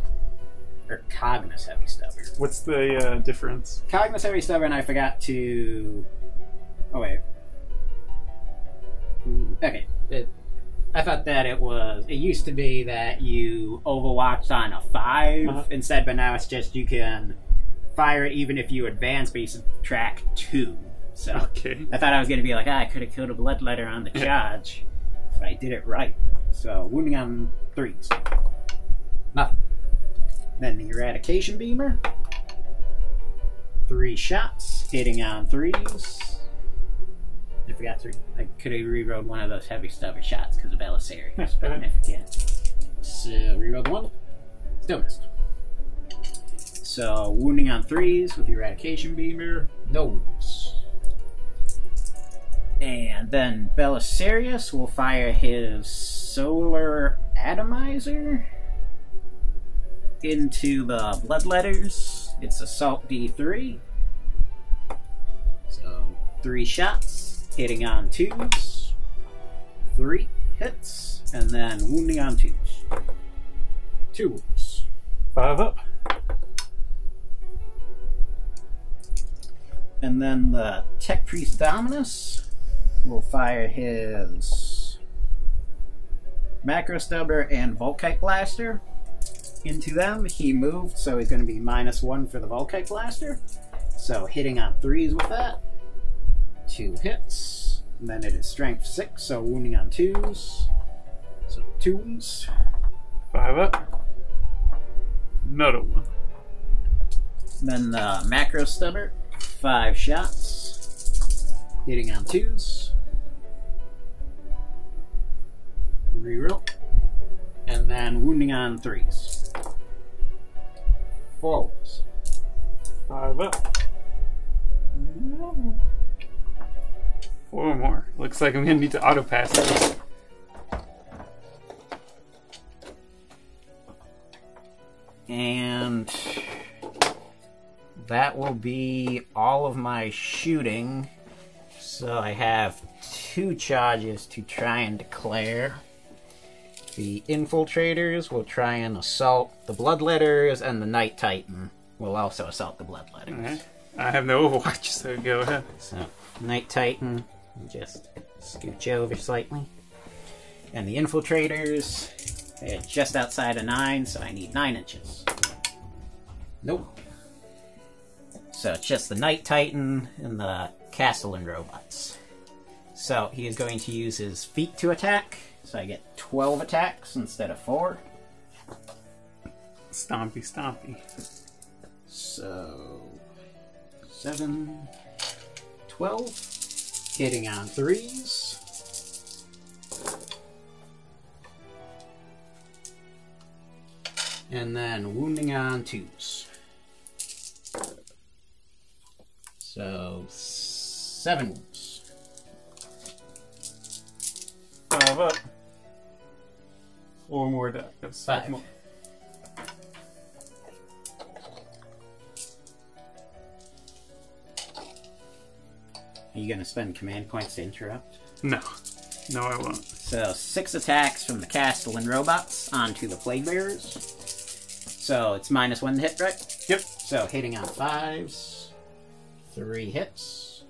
Or Cognos Heavy Stubber. What's the difference? Cognos Heavy Stubber, and I forgot to... Oh, wait. Okay. I thought that it used to be that you overwatched on a 5 instead, but now it's just you can fire it even if you advance, but you subtract 2. So Okay. I thought I was going to be like, I could have killed a bloodletter on the charge, but I did it right. So wounding on 3s. Nothing. Then the Eradication Beamer. 3 shots, hitting on 3s. I forgot to. I could have rerolled one of those heavy stubby shots because of Belisarius, but I forget. So, rerolled 1. Still missed. So, wounding on 3s with the Eradication Beamer. No wounds. And then Belisarius will fire his Solar Atomizer into the Bloodletters. It's Assault D3. So, 3 shots, hitting on 2s. 3 hits, and then wounding on 2s. 2 wounds. 5 up. And then the Tech Priest Dominus will fire his Macro Stubber and Volkite Blaster into them. He moved, so he's going to be -1 for the Volkite Blaster. So hitting on 3s with that. 2 hits. And then it is Strength 6, so wounding on 2s. So 2 wounds. 5 up. Another one. Then the Macro Stubber. 5 shots. Hitting on 2s. Reroll. And then wounding on 3s. 4 wounds. 5 up. 4 more. Looks like I'm gonna need to auto pass this. And that will be all of my shooting. So I have 2 charges to try and declare. The Infiltrators will try and assault the Bloodletters, and the Night Titan will also assault the Bloodletters. Okay. I have no Overwatch, so go ahead. So, Night Titan, just scooch over slightly. And the Infiltrators, they're just outside of 9, so I need 9 inches. Nope. So it's just the Night Titan and the Castellan robots. So he is going to use his feet to attack. So I get 12 attacks instead of 4. Stompy, stompy. So 7, 12. Hitting on 3s. And then wounding on 2s. So 7 wounds. 5 up. 4 more attacks. 5. More. Are you going to spend command points to interrupt? No. No, I won't. So 6 attacks from the Castellan robots onto the Plague Bearers. So it's -1 to hit, right? Yep. So hitting on 5s. 3 hits.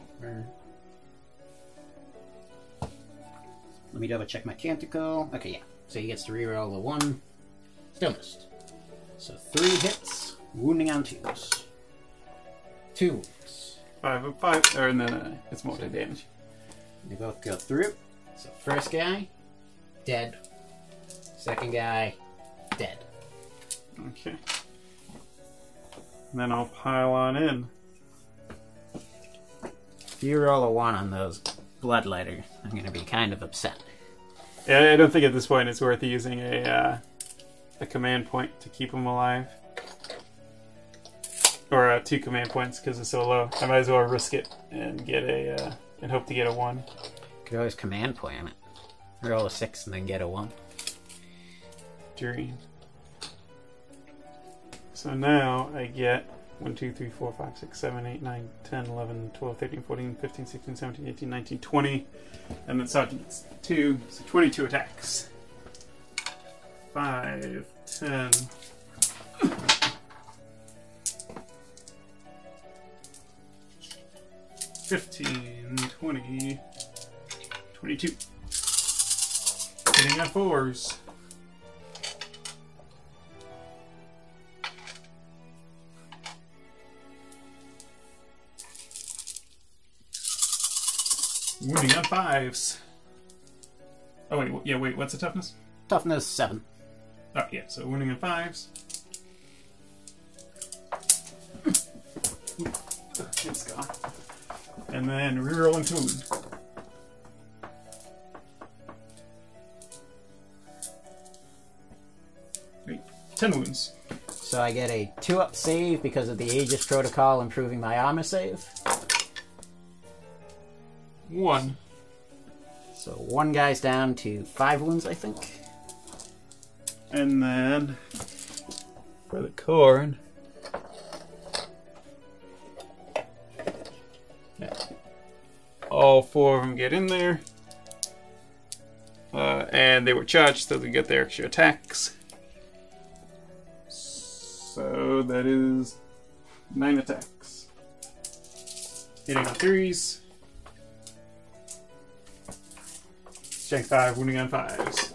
Let me double check my Canticle. Okay, yeah. So he gets to reroll a 1. Still missed. So 3 hits. Wounding on 2s. 2 wounds. 5 up, 5. Or, and then it's multi-damage. They both go through. So first guy, dead. Second guy, dead. Okay. And then I'll pile on in. If you roll a 1 on those Bloodletters, I'm going to be kind of upset. Yeah, I don't think at this point it's worth using a command point to keep them alive. Or 2 command points because it's so low. I might as well risk it and get and hope to get a 1. Could always command point it. Roll a 6 and then get a 1. Dream. So now I get 1, 2, 3, 4, 5, 6, 7, 8, 9, 10, 11, 12, 13, 14, 15, 16, 17, 18, 19, 20. And then Sergeant gets 2, so 22 attacks. 5, 10. 15, 20, 22. Hitting on 4s. Wounding on 5s. Oh wait, yeah, wait, what's the toughness? Toughness 7. Oh yeah, so wounding on 5s. It's gone. And then reroll into wound. Wait, 10 wounds. So I get a 2-up save because of the Aegis Protocol improving my armor save. 1. So 1 guy's down to 5 wounds, I think. And then for the corn. Yeah. All 4 of them get in there. And they were charged, so they get their extra attacks. So that is 9 attacks. Hitting on 3s. Strength 5, wounding on 5s.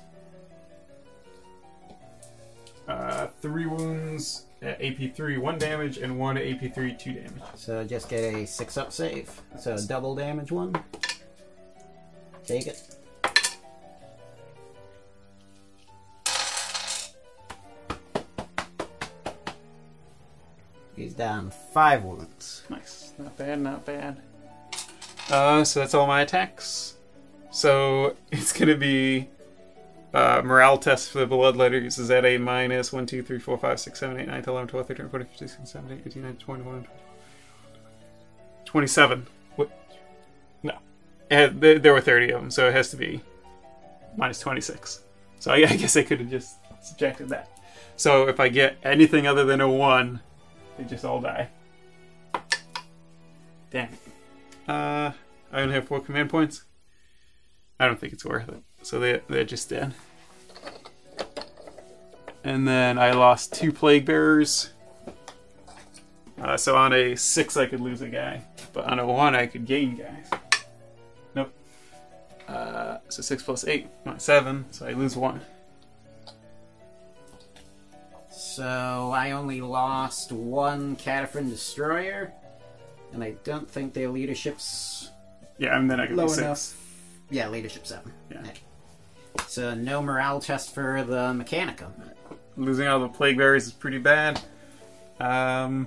3 wounds at AP 3, 1 damage, and 1 at AP 3, 2 damage. So just get a 6-up save. So double damage 1. Take it. He's down 5 wounds. Nice. Not bad, not bad. So that's all my attacks. So it's going to be morale test for the bloodletters is at a minus 1, 2, 3, 4, 5, 6, 7, 8, 9, 10, 11, 12, 13, 14, 15, 16, 17, 18, 19, 20, 21, 27. What? No. There were 30 of them, so it has to be minus 26. So I guess I could have just subtracted that. So if I get anything other than a 1, they just all die. Damn it. I only have 4 command points. I don't think it's worth it. So they're just dead. And then I lost 2 plague bearers. So on a 6 I could lose a guy. But on a 1 I could gain guys. Nope. So 6 plus 8, not 7. So I lose 1. So I only lost 1 Cataphren Destroyer, and I don't think their leadership's Yeah, and then I could low lose 6. enough. Yeah, leadership 7. Yeah. So no morale test for the Mechanicum. Losing all the plague bearers is pretty bad. I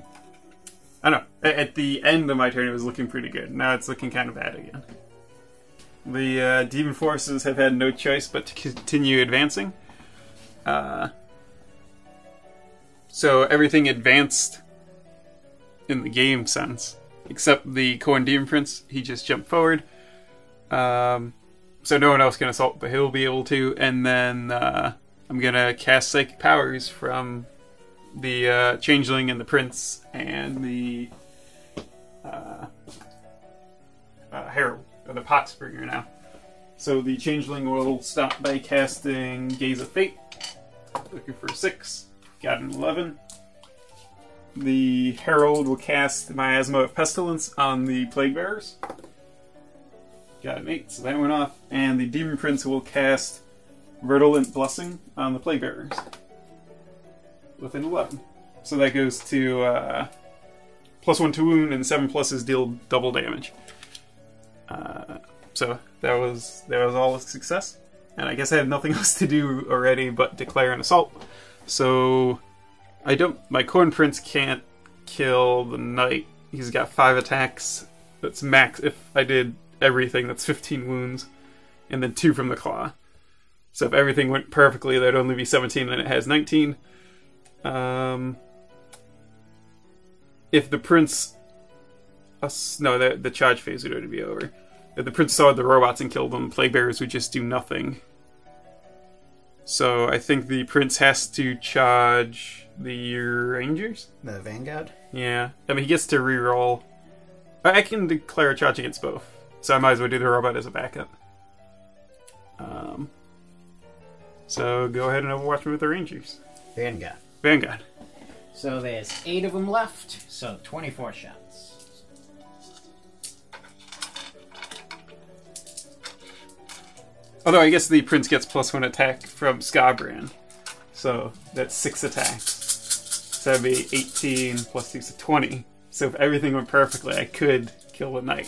don't know. At the end of my turn, it was looking pretty good. Now it's looking kind of bad again. The demon forces have had no choice but to continue advancing. So everything advanced in the game sense, except the Corn Demon Prince. He just jumped forward. So no one else can assault, but he'll be able to. And then I'm gonna cast Psychic Powers from the Changeling and the Prince and the Herald, or the Poxbringer now. So the Changeling will stop by casting Gaze of Fate. Looking for 6. Got an 11. The Herald will cast Miasma of Pestilence on the Plague Bearers. Got an 8, so that went off. And the Demon Prince will cast Verdolent Blessing on the Plague Bearers. With an 11. So that goes to +1 to wound, and 7 pluses deal double damage. So that was all a success. And I guess I have nothing else to do already but declare an assault. So my Corn Prince can't kill the Knight. He's got 5 attacks. That's max. If I did everything, that's 15 wounds. And then 2 from the Claw. So if everything went perfectly, that'd only be 17, and it has 19. If the Prince... the charge phase would already be over. If the Prince saw the robots and killed them, Plague Bearers would just do nothing. So I think the Prince has to charge the Rangers? The Vanguard? Yeah. I mean, he gets to reroll. I can declare a charge against both. So I might as well do the robot as a backup. So go ahead and overwatch me with the Rangers. Vanguard. So there's 8 of them left, so 24 shots. Although I guess the Prince gets +1 attack from Scarbrand. So that's 6 attacks. So that'd be 18 plus 6 to 20. So if everything went perfectly, I could kill the Knight.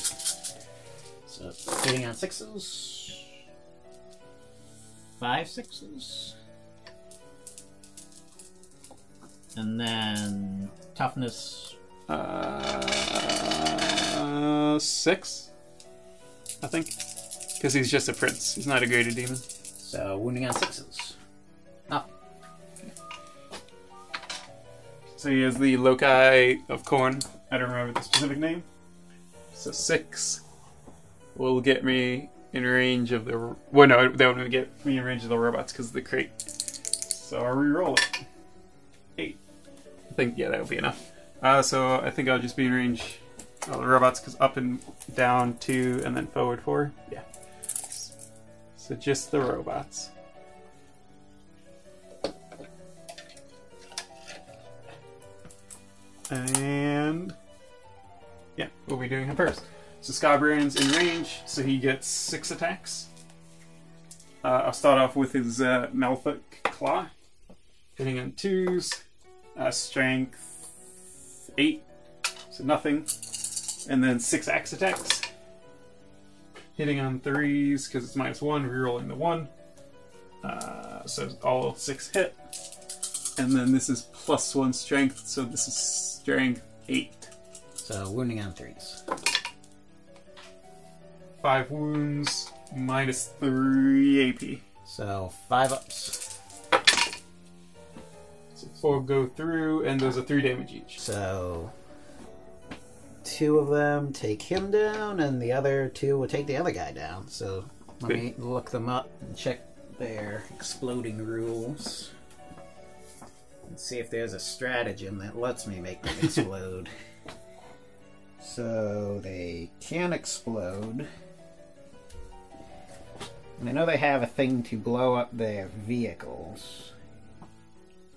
So hitting on 6s. 5 6s. And then toughness 6, I think. Because he's just a prince. He's not a graded demon. So, wounding on 6s. Oh. So he has the loci of corn. I don't remember the specific name. So 6 will get me in range of the... Well, no, that won't get me in range of the robots because of the crate. So I'll re-roll it. 8. I think, yeah, that'll be enough. So I think I'll just be in range of the robots because up and down 2 and then forward 4. Yeah. So just the robots. And yeah, we'll be doing him first. So Skybrand's in range, so he gets 6 attacks. I'll start off with his Malthic Claw, hitting on 2s, strength 8, so nothing, and then 6 axe attacks, hitting on 3s because it's -1, rerolling the 1, so all 6 hit, and then this is +1 strength, so this is strength 8. So, wounding on 3s. 5 wounds, -3 AP. So, 5 ups. So 4 go through, and those are 3 damage each. So, 2 of them take him down, and the other 2 will take the other guy down. So, let me look them up and check their exploding rules. And see if there's a stratagem that lets me make them explode. So, they can explode. And I know they have a thing to blow up their vehicles.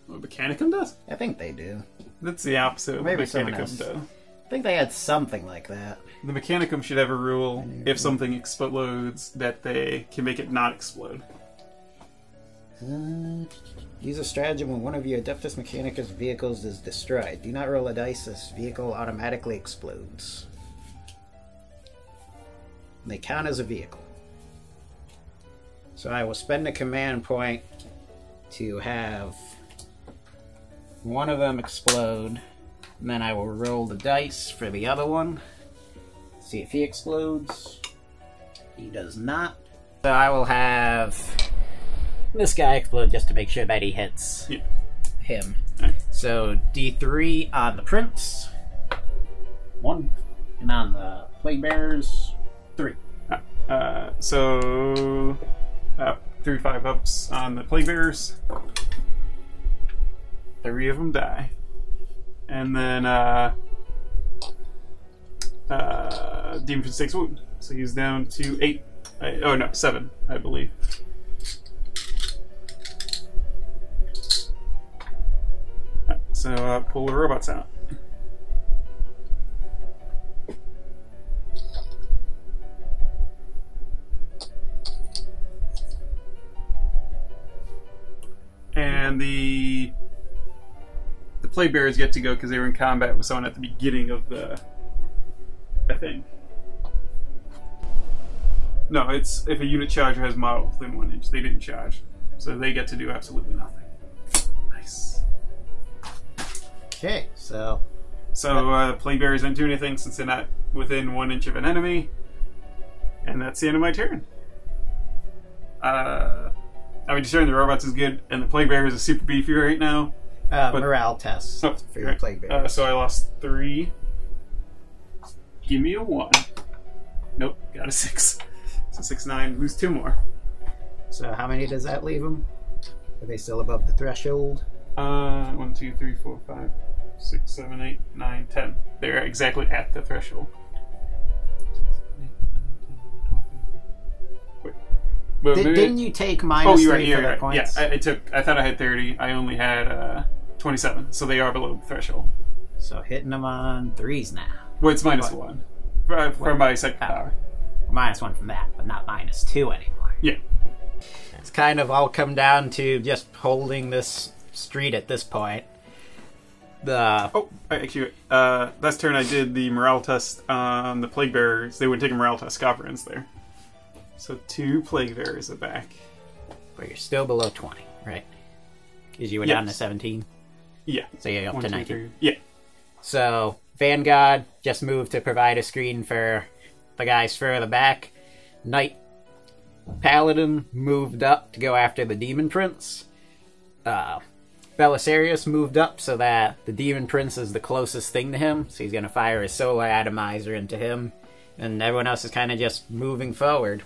What Mechanicum does? I think they do. That's the opposite of what Maybe someone Mechanicum else. does. I think they had something like that. The Mechanicum should have a rule, if something explodes, that they can make it not explode. Use a stratagem when one of your Adeptus Mechanicus vehicles is destroyed. Do not roll a dice, this vehicle automatically explodes. They count as a vehicle. So I will spend a command point to have one of them explode, and then I will roll the dice for the other one. See if he explodes. He does not. So I will have this guy explode just to make sure that he hits him. Right. So D3 on the Prince, 1, and on the Plague Bearers, 3. So 3 5-ups on the Plague Bearers. 3 of them die. And then Demon Prince takes wound. So he's down to 8. 7, I believe. So pull the robots out. And the Plague Bearers get to go because they were in combat with someone at the beginning of the thing. No, it's if a unit charger has model within 1 inch, they didn't charge. So they get to do absolutely nothing. Nice. Okay, so Plague Bearers don't do anything since they're not within 1 inch of an enemy. And that's the end of my turn. I mean, destroying the robots is good, and the Plague Bearers are super beefy right now. morale tests for your Plague Bearers. So I lost 3. Give me a 1. Nope, got a 6. So 6, 9, lose 2 more. So how many does that leave them? Are they still above the threshold? 1, 2, 3, 4, 5, 6, 7, 8, 9, 10. They're exactly at the threshold. Wait. Didn't you take minus 3 for their points? Yeah, I thought I had 30. I only had 27, so they are below the threshold. So hitting them on 3s now. Well, it's minus 1 for my second power. Minus 1 from that, but not minus 2 anymore. Yeah. It's kind of all come down to just holding this street at this point. Actually, last turn I did the morale test on the Plague Bearers. They wouldn't take a morale test. Scoffrins there. So 2 Plague Bearers are back. But you're still below 20, right? Because you were down to 17? Yeah. So you're up 1, to 2, 19? 3. Yeah. So Vanguard just moved to provide a screen for the guys further back. Knight Paladin moved up to go after the Demon Prince. Belisarius moved up so that the Demon Prince is the closest thing to him, so he's going to fire his Solar Atomizer into him, and everyone else is kind of just moving forward.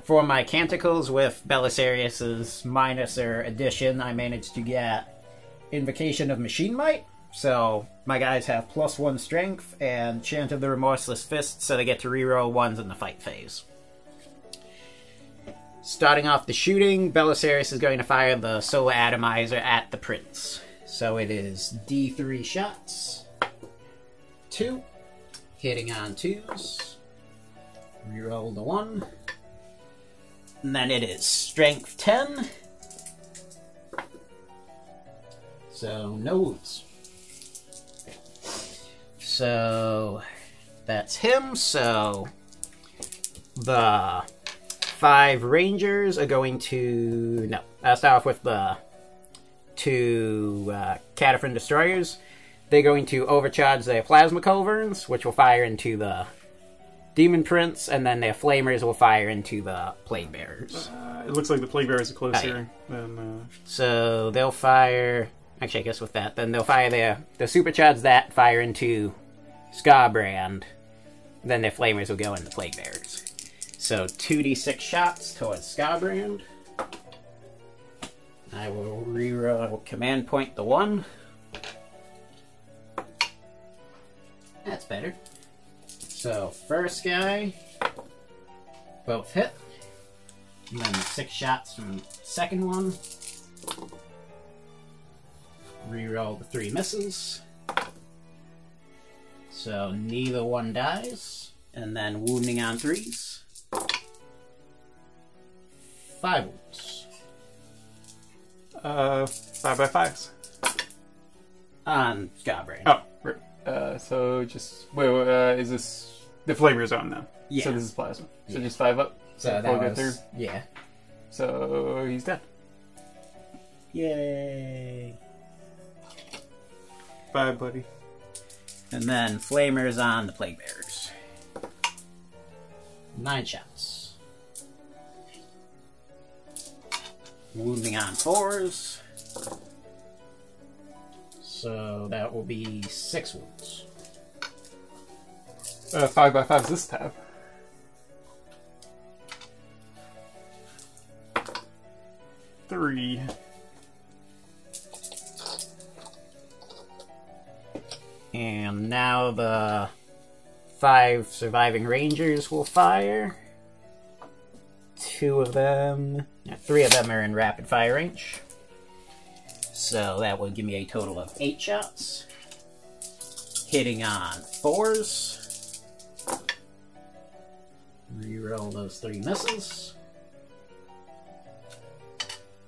For my Canticles with Belisarius's minus or addition, I managed to get Invocation of Machine Might, so my guys have +1 strength, and Chant of the Remorseless Fist, so they get to reroll 1s in the fight phase. Starting off the shooting, Belisarius is going to fire the Solar Atomizer at the Prince. So it is D3 shots. 2. Hitting on 2s. Reroll the 1. And then it is Strength 10. So no wounds. So that's him. So the 5 Rangers are going to... No, I'll start off with the 2 Cataphren Destroyers. They're going to overcharge their Plasma Culverins, which will fire into the Demon Prince, and then their Flamers will fire into the Plague Bearers. It looks like the Plague Bearers are closer than... So they'll fire... Actually, I guess with that, then they'll fire they'll supercharge that, fire into Scarbrand, then their Flamers will go into Plague Bearers. So 2d6 shots towards Scarbrand. I will reroll Command Point the 1. That's better. So first guy, both hit. And then 6 shots from the second one. Reroll the 3 misses. So neither one dies. And then wounding on 3s. 5 wounds. 5x5s. On Scarbrand. Oh, right. So just... Wait, is this... The Flamer's on now. Yeah. So this is Plasma. So Yeah. just 5 up. So that go was... through. Yeah. So he's dead. Yay. Bye, buddy. And then Flamers on the Plague Bearers. 9 shots. Wounding on 4s. So that will be 6 wounds. 5x5s this tab. Three. And now the 5 surviving Rangers will fire. 2 of them... 3 of them are in rapid fire range. So that will give me a total of 8 shots. Hitting on 4s. Reroll those 3 misses.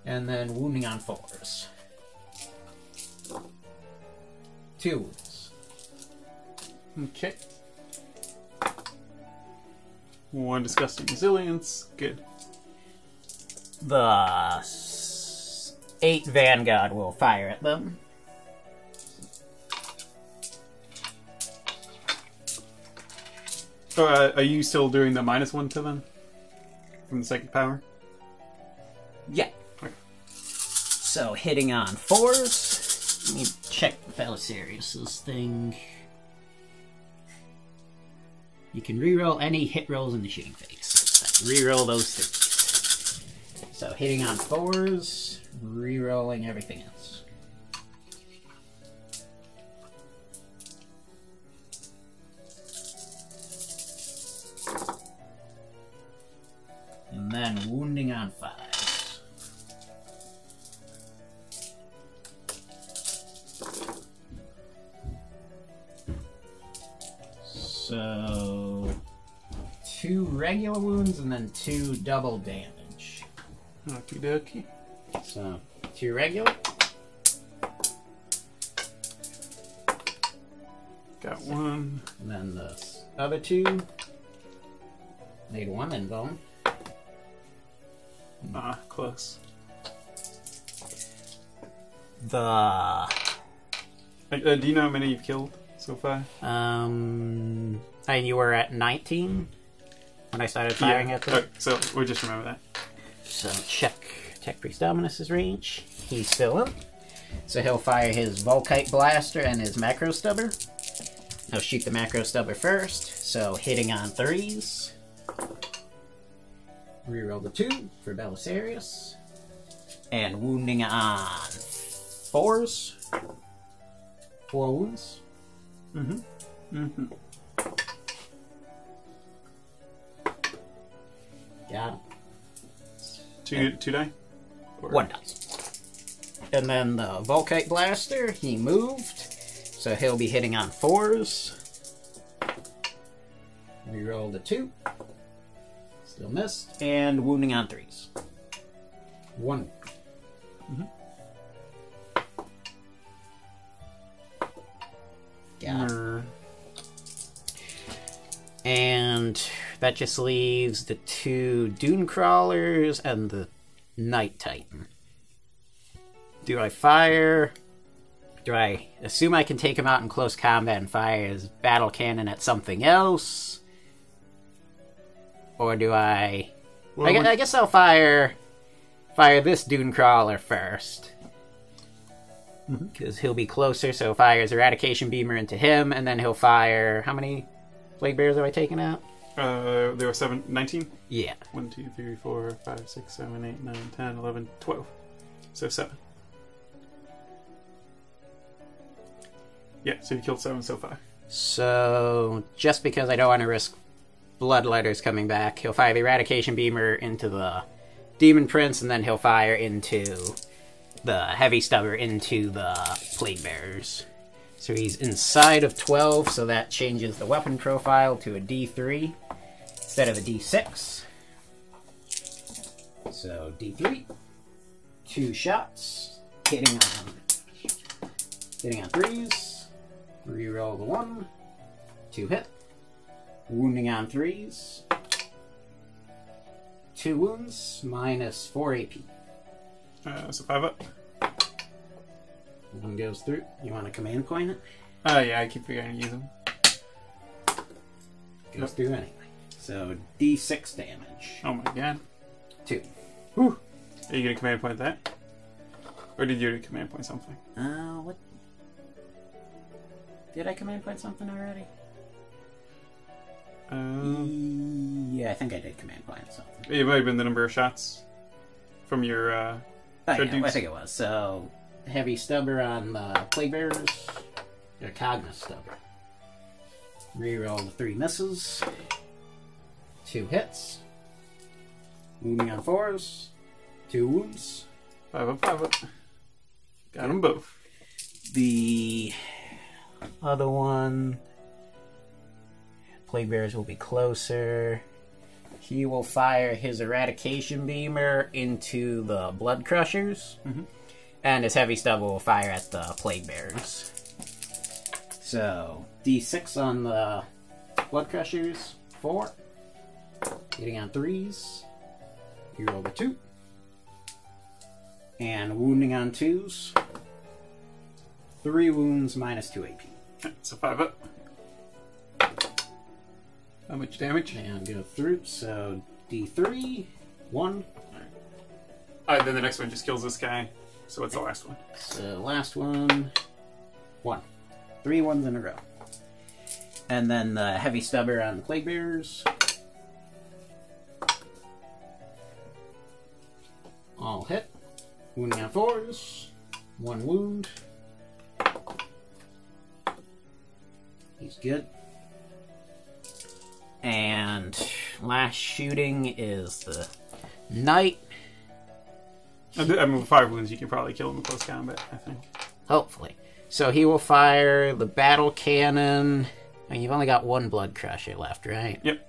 And then wounding on 4s. 2 wounds. Okay. 1 disgusting resilience. Good. The 8 Vanguard will fire at them. Are you still doing the -1 to them? From the psychic power? Yeah. Okay. So hitting on 4s. Let me check Belisarius's thing. You can reroll any hit rolls in the shooting phase. Reroll those 3s. So hitting on 4s, rerolling everything else. And then wounding on 5s. So 2 regular wounds and then 2 double damage. Okie dokie. So 2 regular. Got 1. And then the other 2. Need 1 invuln. Close. The... Do you know how many you've killed? so far. And you were at 19 when I started firing at them. So we'll just remember that. So check Tech Priest Dominus's range. He's still up. So he'll fire his Volkite Blaster and his Macro Stubber. I'll shoot the Macro Stubber first. So hitting on 3s. Reroll the 2 for Belisarius. And wounding on 4s. 4 wounds. Got him. Two die? Or... 1 dice. And then the Volkite Blaster, he moved. So he'll be hitting on 4s. Reroll the 2. Still missed. And wounding on 3s. 1. Got it. And that just leaves the 2 Dune Crawlers and the Night Titan. Do I fire? Do I assume I can take him out in close combat and fire his battle cannon at something else? Or do I... Well, I guess I'll fire this Dune Crawler first. Because he'll be closer, so fires Eradication Beamer into him, and then he'll fire... How many Plague Bears have I taken out? There were 19? Yeah. 1, 2, 3, 4, 5, 6, 7, 8, 9, 10, 11, 12. So 7. Yeah, so you killed 7 so far. So, just because I don't want to risk Bloodletters coming back, he'll fire the Eradication Beamer into the Demon Prince, and then he'll fire into the Heavy Stubber into the Plague Bearers. So he's inside of 12, so that changes the weapon profile to a D3 instead of a D6. So D3, 2 shots, hitting on 3s, reroll the 1, 2 hit, wounding on 3s, 2 wounds, minus 4 AP. So 5 up. 1 goes through. You want to command point it? Yeah, I keep forgetting to use them. Goes through anyway. So D6 damage. Oh my god. 2. Whew. Are you going to command point that? Or did you already command point something? What? Did I command point something already? Yeah, I think I did command point something. It might have been the number of shots from your... yeah, I think it was. So, Heavy Stubber on the Plague Bearers. Or Cognos Stubber. Reroll the 3 misses. 2 hits. Wounding on 4s. 2 wounds. 5 up, 5 up. Got them both. The other one... Plague Bearers will be closer. He will fire his Eradication Beamer into the Blood Crushers. And his Heavy Stubber will fire at the Plague Bearers. So, D6 on the Blood Crushers. 4. Hitting on 3s. You roll the 2. And wounding on 2s. 3 wounds, minus 2 AP. So 5 up. How much damage? And go through, so D3, 1. Alright, then the next one just kills this guy. So what's the last one? So last one, 1. 3 ones in a row. And then the Heavy Stubber on the Plague Bearers. All hit. Wounding on 4s. 1 wound. He's good. And last shooting is the Knight. I mean, with 5 wounds, you can probably kill him in close combat, I think. Hopefully. So he will fire the battle cannon. I mean, you've only got 1 Blood Crusher left, right? Yep.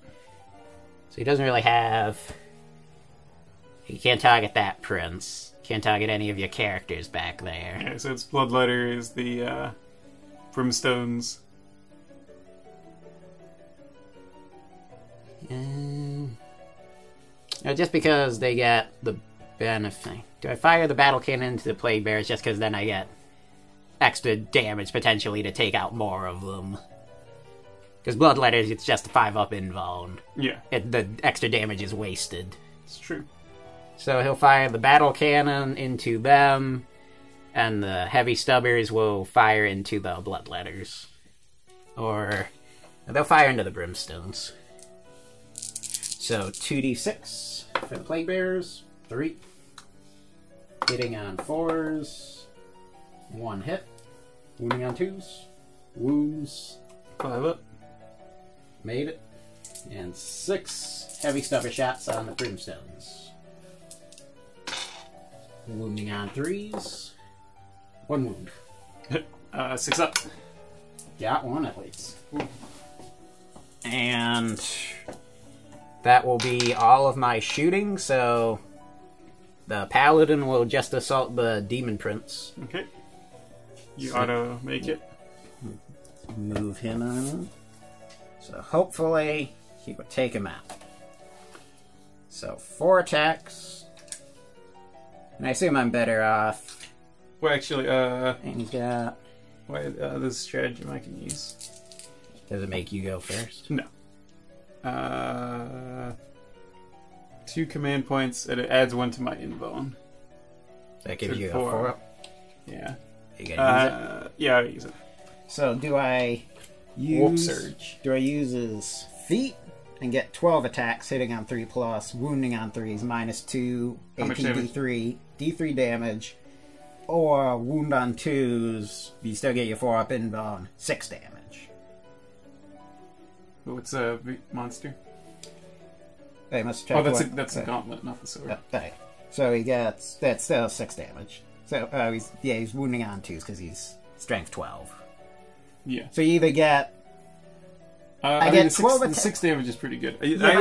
So he doesn't really have... He can't target that prince. Can't target any of your characters back there. Yeah, so it's Bloodletters, the Brimstones. Just because they get the benefit. Do I fire the battle cannon into the Plague Bearers just because then I get extra damage potentially to take out more of them. Because Bloodletters, it's just a 5-up invuln. Yeah. The extra damage is wasted. It's true. So he'll fire the battle cannon into them, and the heavy stubbers will fire into the Bloodletters. Or they'll fire into the Brimstones. So 2d6 for the Plague Bearers. 3. Hitting on 4s. 1 hit. Wounding on 2s. Wounds. 5 up. Made it. And 6 heavy stubber shots on the Brimstones. Wounding on 3s. 1 wound. 6 up. Got 1 at least. And that will be all of my shooting, so the Paladin will just assault the Demon Prince. Okay. You ought to make it. Move him on. So hopefully he will take him out. So 4 attacks. And I assume I'm better off. Well, actually, And he's got... there's a stratagem I can use. Does it make you go first? No. 2 command points, and it adds 1 to my invuln. That gives So you a 4. 4 up. Yeah. You gotta use it. Yeah, I'll use it. So do I Warp use... Surge. Do I use his feet and get 12 attacks, hitting on 3 plus, wounding on 3s, -2, How much 18 damage? D3 damage, or wound on 2s, you still get your 4 up invuln, 6 damage. What's a monster? I must check. Oh, that's a gauntlet, not the sword. Right. So he gets... That's still 6 damage. So, he's wounding on 2s because he's strength 12. Yeah. So you either get... I get mean, 12 the 6 damage is pretty good. I but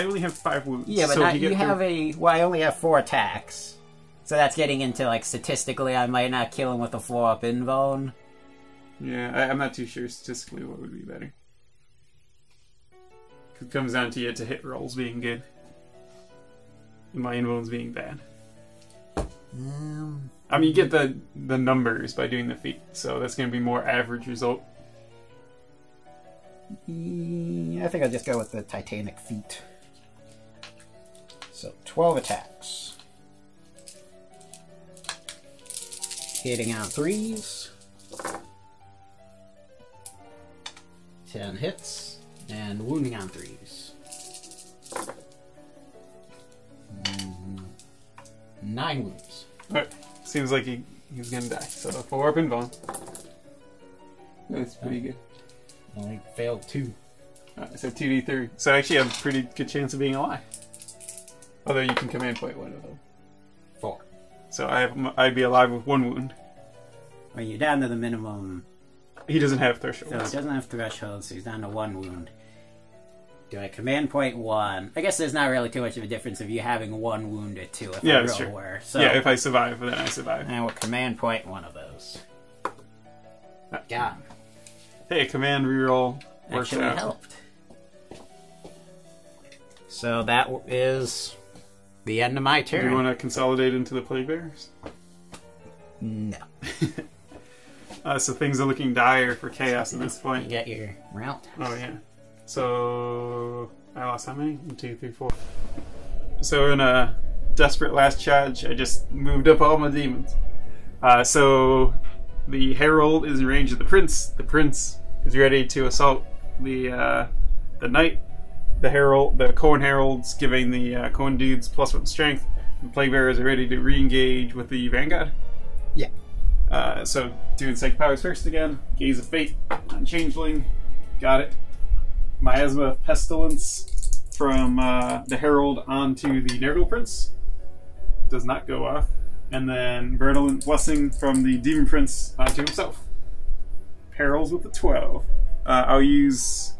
only have 5 wounds. Yeah, but so not, if you you get have a... Well, I only have 4 attacks. So that's getting into, like, statistically, I might not kill him with a 4-up invuln. Yeah, I'm not too sure statistically what would be better. It comes down to you to hit rolls being good. And my invulns being bad. I mean, you get the numbers by doing the feat, so that's going to be more average result. I think I'll just go with the Titanic feat. So, 12 attacks. Hitting on 3s. 10 hits. And wounding on 3s. 9 wounds. Alright, seems like he's going to die. So 4 up invuln. That's pretty good. Only failed 2. So 2d3. So I actually have a pretty good chance of being alive. Although you can command point 1 of them. 4. So I'd be alive with 1 wound. Well, you're down to the minimum. He doesn't have So thresholds. he doesn't have threshold, so he's down to 1 wound. Do I command point 1? I guess there's not really too much of a difference of you having 1 wound or 2 if Yeah, I that's roll true. worse. So, Yeah, if I survive, then I survive. I will command point 1 of those. Got him. Hey, command reroll works Actually out. helped. So that is the end of my Do you turn. want to consolidate into the Plague Bearers? No. So things are looking dire for Chaos at this You point. get your route. Oh, yeah. So I lost how many? 1, 2, 3, 4. So in a desperate last charge, I just moved up all my demons. So the Herald is in range of the Prince. The Prince is ready to assault the Knight. The Herald, the Cohen Herald's giving the Cohen dudes +1 strength. The Plague Bearers are ready to re-engage with the Vanguard. Yeah. So doing Psychic Powers first again. Gaze of Fate on Changeling. Got it. Miasma of Pestilence from the Herald onto the Nurgle Prince. Does not go off. And then Verdolent Blessing from the Demon Prince onto himself. Perils with the 12. I'll use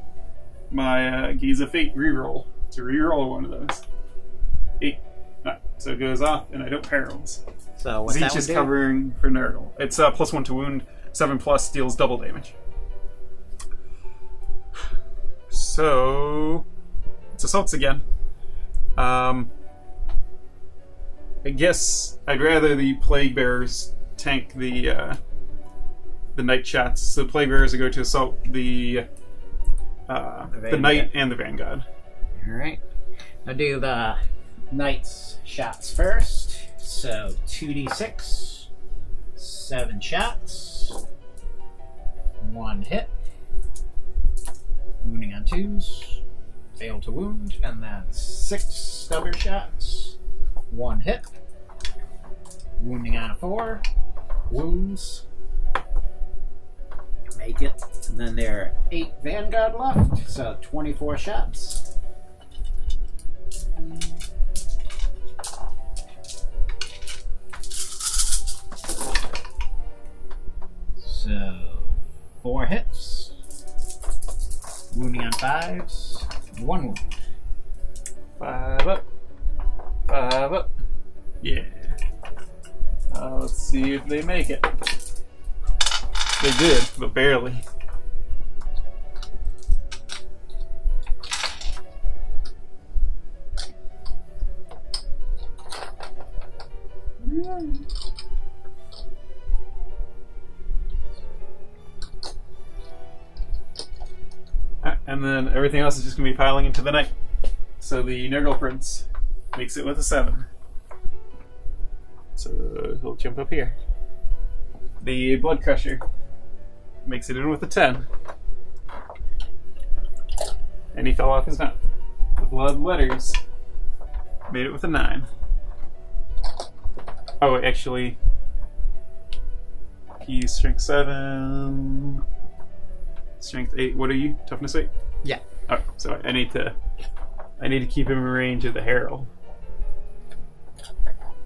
my Gaze of Fate reroll to reroll one of those. 8. So it goes off, and I don't perils. So what's that Zeech one is do? covering for Nurgle. It's +1 to wound. 7+ deals double damage. So it's assaults again. I guess I'd rather the Plague Bearers tank the the knight shots. So the plague bearers are going to assault the knight and the vanguard. Alright. I'll do the knight's shots first. So 2d6, 7 shots, 1 hit, wounding on 2s, fail to wound, and then 6 stubber shots, 1 hit, wounding on a 4, wounds, make it, and then there are 8 vanguard left, so 24 shots. So, 4 hits, wounding on 5s, 1 wound. 5 up. 5 up. Yeah. Let's see if they make it. They did, but barely. And then everything else is just going to be piling into the night. So the Nurgle Prince makes it with a 7. So he'll jump up here. The Blood Crusher makes it in with a 10. And he fell off his mount. The Blood Letters made it with a 9. Oh, actually, he's strength 7, strength 8. What are you? Toughness 8? Yeah. Alright, so I need to keep him in range of the Herald.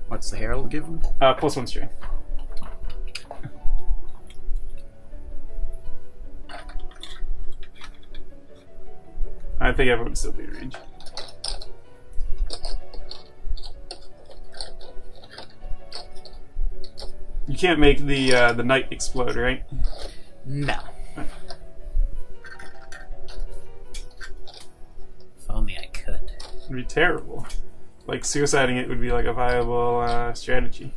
What's the Herald give him? +1 strength. I think everyone would still be in range. You can't make the knight explode, right? No. If only I could. It'd be terrible. Like, suiciding it would be like a viable strategy.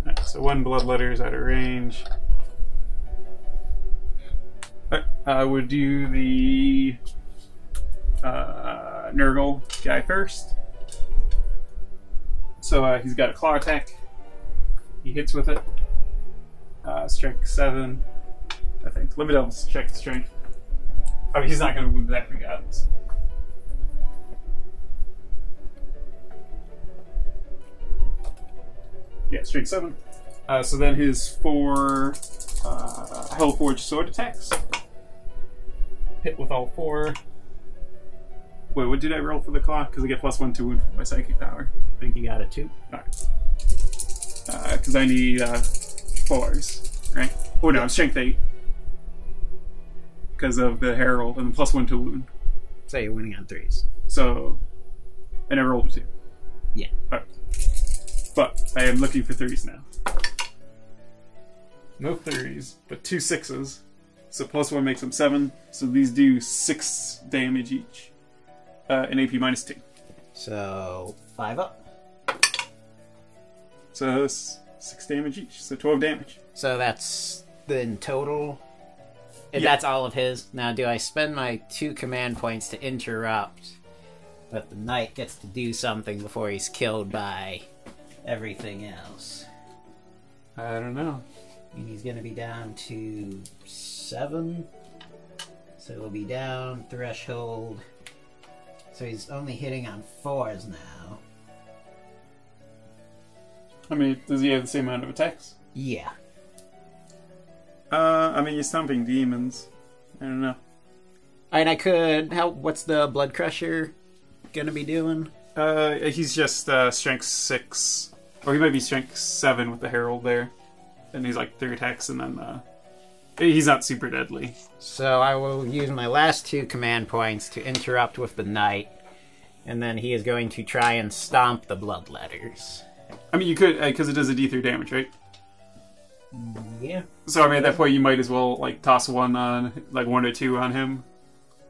Alright, so 1 Bloodletter is out of range. I would do the Nurgle guy first. So he's got a claw attack. He hits with it. Strength 7, I think. Let me double check the strength. Oh, he's not going to wound that regardless. Yeah, strength 7. So then his 4 Hellforged sword attacks. Hit with all 4. Wait, what did I roll for the claw? Because I get +1 to wound from my psychic power. I think you got a 2. Alright. Because I need 4s, right? Oh no, I'm strength 8. Because of the Herald and the +1 to wound. So you're winning on 3s. So, and I rolled a 2. Yeah. Alright. But I am looking for 3s now. No 3s, but 2 6s. So +1 makes them 7. So these do 6 damage each. And AP -2. So 5 up. So 6 damage each. So 12 damage. So that's in total. If Yeah. that's all of his. Now, do I spend my 2 command points to interrupt, but the knight gets to do something before he's killed by everything else? I don't know. And he's going to be down to 7. So he'll be down threshold. So he's only hitting on 4s now. I mean, does he have the same amount of attacks? Yeah. I mean, you're stomping demons. I don't know. And I could help. What's the Blood Crusher gonna be doing? He's just strength 6. Or he might be strength 7 with the Herald there. And he's like 3 attacks, and then he's not super deadly. So I will use my last 2 command points to interrupt with the knight, and then he is going to try and stomp the Blood Letters. I mean, you could, because it does a D3 damage, right? Yeah. So, I mean, at that point, you might as well, like, toss 1 on, like, 1 or 2 on him.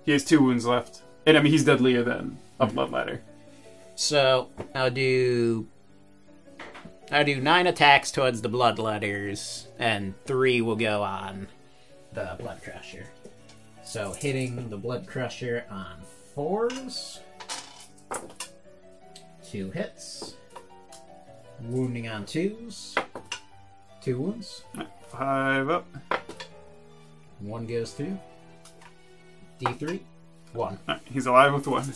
He has 2 wounds left. And, I mean, he's deadlier than a Blood Letter. So I'll do I do 9 attacks towards the Bloodletters, and 3 will go on the Blood Crusher. So hitting the Blood Crusher on 4s. 2 hits. Wounding on 2s. 2 wounds. 5 up. 1 goes through. D3. 1. Alright, he's alive with 1.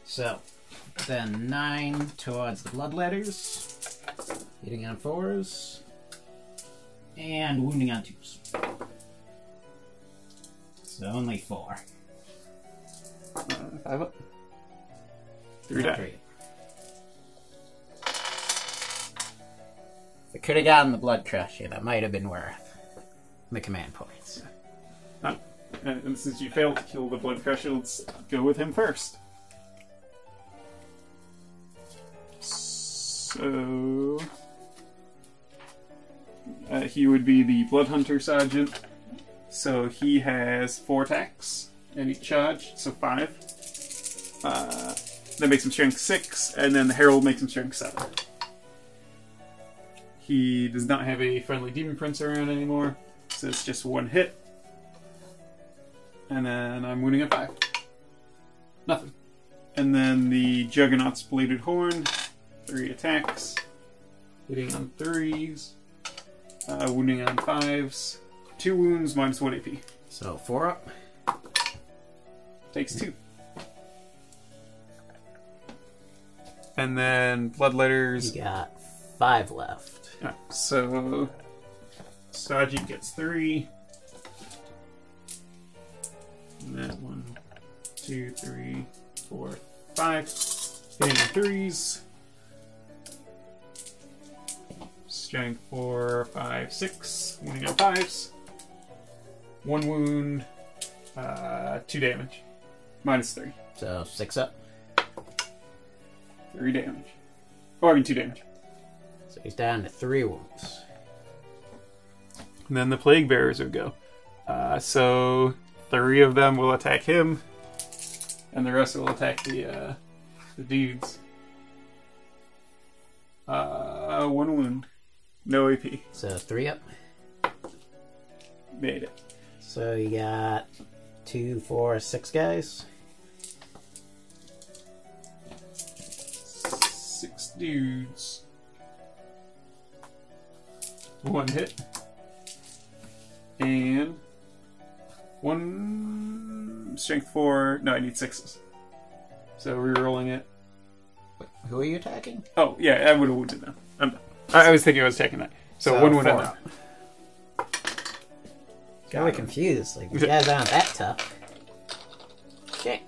So, then 9 towards the Bloodletters. Hitting on 4s. And wounding on 2s. So only 4. 5 up. 3 die. 3. If it could have gotten the Blood Crusher, that might have been worth the command points. And since you failed to kill the Blood Crusher, let's go with him first. So... he would be the Blood Hunter Sergeant. So he has 4 attacks in each charge, so 5. That makes him strength 6, and then the Herald makes him strength 7. He does not have a friendly Demon Prince around anymore, so it's just 1 hit. And then I'm wounding at 5. Nothing. And then the Juggernaut's Bladed Horn, 3 attacks. Hitting on 3s. Wounding on 5s. 2 wounds, minus 1 AP. So 4 up. Takes 2. And then Bloodletters. You got 5 left. Alright, so Sergeant gets 3. And then 1, 2, 3, 4, 5. Hitting on 3s. Strength 4, 5, 6. Wounding on 5s. 1 wound. 2 damage. Minus 3. So 6 up. 3 damage. Oh, I mean 2 damage. So he's down to 3 wounds. And then the Plague Bearers would go. So 3 of them will attack him, and the rest will attack the dudes. 1 wound. No AP. So 3 up. Made it. So you got 2, 4, 6 guys. 6 dudes. 1 hit. And 1 strength 4. No, I need 6s. So rerolling it. Who are you attacking? Oh, yeah, I would have wounded them. I'm done. I was thinking I was taking that. So 1 wound. 4 up. Got me confused. Like, these guys aren't that tough. Okay.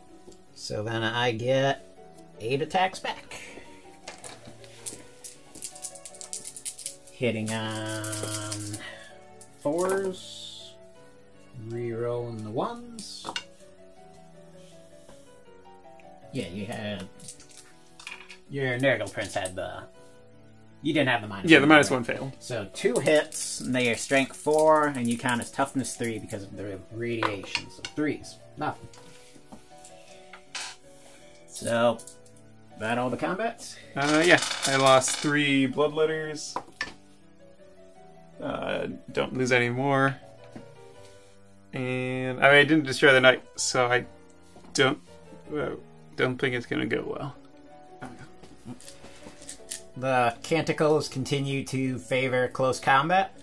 So then I get 8 attacks back. Hitting on 4s. Rerolling the 1s. Yeah, you had... Your Nurgle Prince had the... You didn't have the minus 1. Yeah, the minus 1 failed. So 2 hits, and they are strength 4, and you count as toughness 3 because of the radiation. So 3s. Nothing. So, that all the combats? Yeah, I lost 3 Bloodletters. Don't lose any more. And I didn't destroy the knight, so I don't think it's gonna go well. The Canticles continue to favor close combat,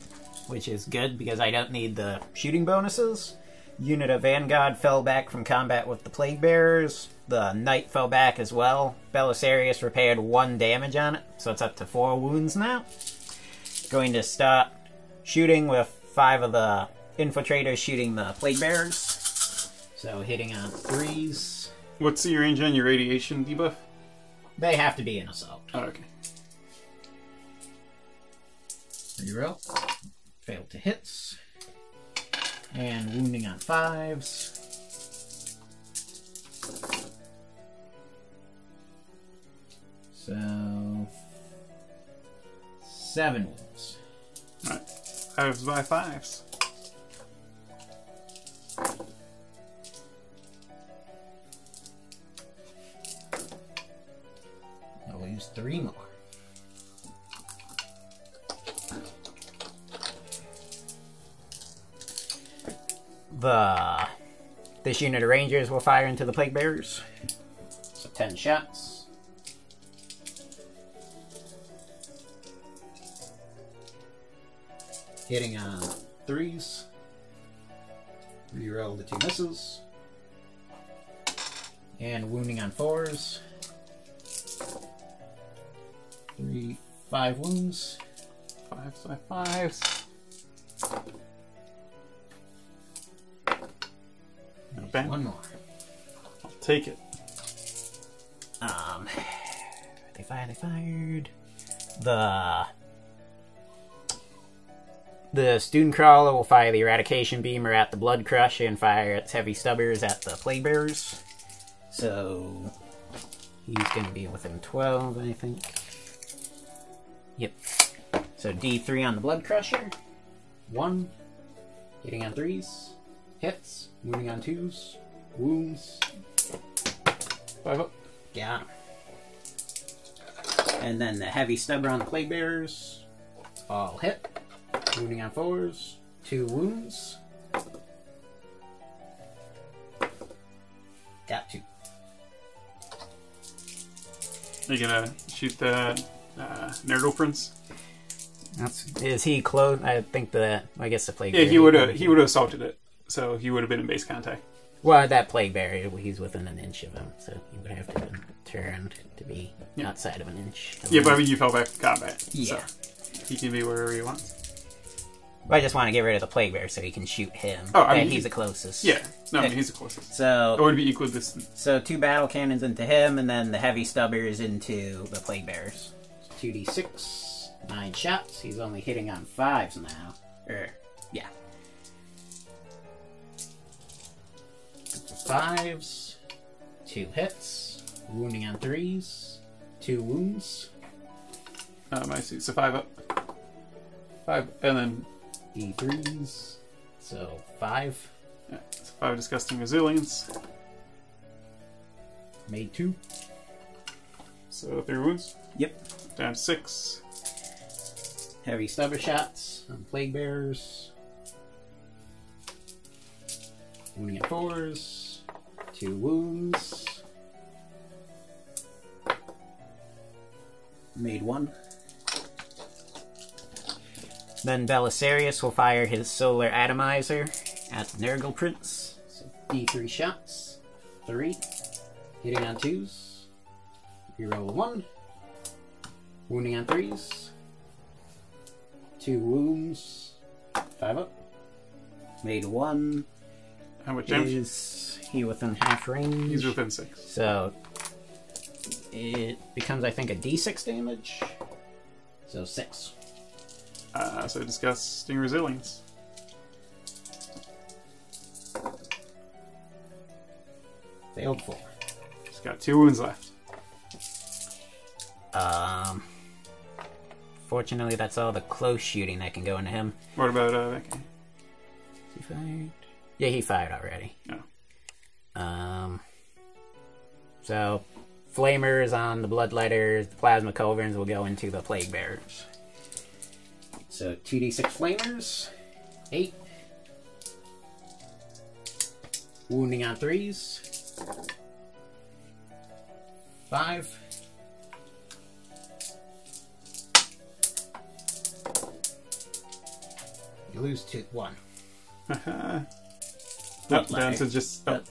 which is good because I don't need the shooting bonuses. Unit of Vanguard fell back from combat with the Plague Bearers. The Knight fell back as well. Belisarius repaired 1 damage on it, so it's up to 4 wounds now. Going to start shooting with 5 of the Infiltrators shooting the Plague Bearers. So hitting on 3s. What's your range on your radiation debuff? They have to be an assault. Oh, okay. Reroll. Failed to hits. And wounding on 5s. So 7 wounds. Alright. 5s by 5s. I'll use 3 more. This unit of Rangers will fire into the Plague Bearers. So 10 shots. Hitting on 3s. Reroll the 2 misses. And wounding on 4s. 5 wounds. 5s. Bang. One more. I'll take it. They fired. The Student Crawler will fire the Eradication Beamer at the Blood Crush and fire its Heavy Stubbers at the Plague Bearers. So he's going to be within 12, I think. Yep. So D3 on the Blood Crusher. 1. Hitting on 3s. Hits. Wounding on 2s. Wounds. 5 up. Got him. And then the Heavy Stubber on the Plague Bearers. All hit. Wounding on 4s. 2 wounds. Got 2. Are you gonna shoot the Nurgle Prince? Is he close? I think that. I guess the Plague. Yeah, Bearer, he would have assaulted it, so he would have been in base contact. Well, that Plague Bearer, he's within an inch of him, so he would have to have been turned to be outside of an inch. Yeah, but I mean, you fell back to combat. Yeah. So he can be wherever he wants. But I just want to get rid of the Plague Bearer so he can shoot him. Oh, I mean, he's the closest. Yeah. No, I mean, he's the closest. So it would be equal distance. So 2 battle cannons into him, and then the Heavy Stubbers into the Plague Bearers. 2d6, 9 shots. He's only hitting on 5s now. Yeah. 5s, 2 hits, wounding on 3s, 2 wounds. I see. So 5 up. 5, and then D3s, so 5. Yeah, so 5 disgusting resilience. Made 2. So 3 wounds. Yep. Down to 6. Heavy Stubber shots on Plague Bearers. Wounding at 4s. 2 wounds. Made 1. Then Belisarius will fire his Solar Atomizer at the Nurgle Prince. So D3 shots. 3. Hitting on 2s. Reroll a 1. Wounding on 3s. 2 wounds. 5 up. Made 1. How much damage? Is he within half range? He's within 6. So it becomes, I think, a D6 damage. So 6. So disgusting resilience. Failed 4. He's got 2 wounds left. Fortunately, that's all the close shooting that can go into him. What about that guy? He fired? Yeah, he fired already. Oh. So Flamers on the Bloodlighters, the Plasma Culverins will go into the Plague Bearers. So 2d6 Flamers. 8. Wounding on 3s. 5. You lose 1. Nope, down to just... Oh.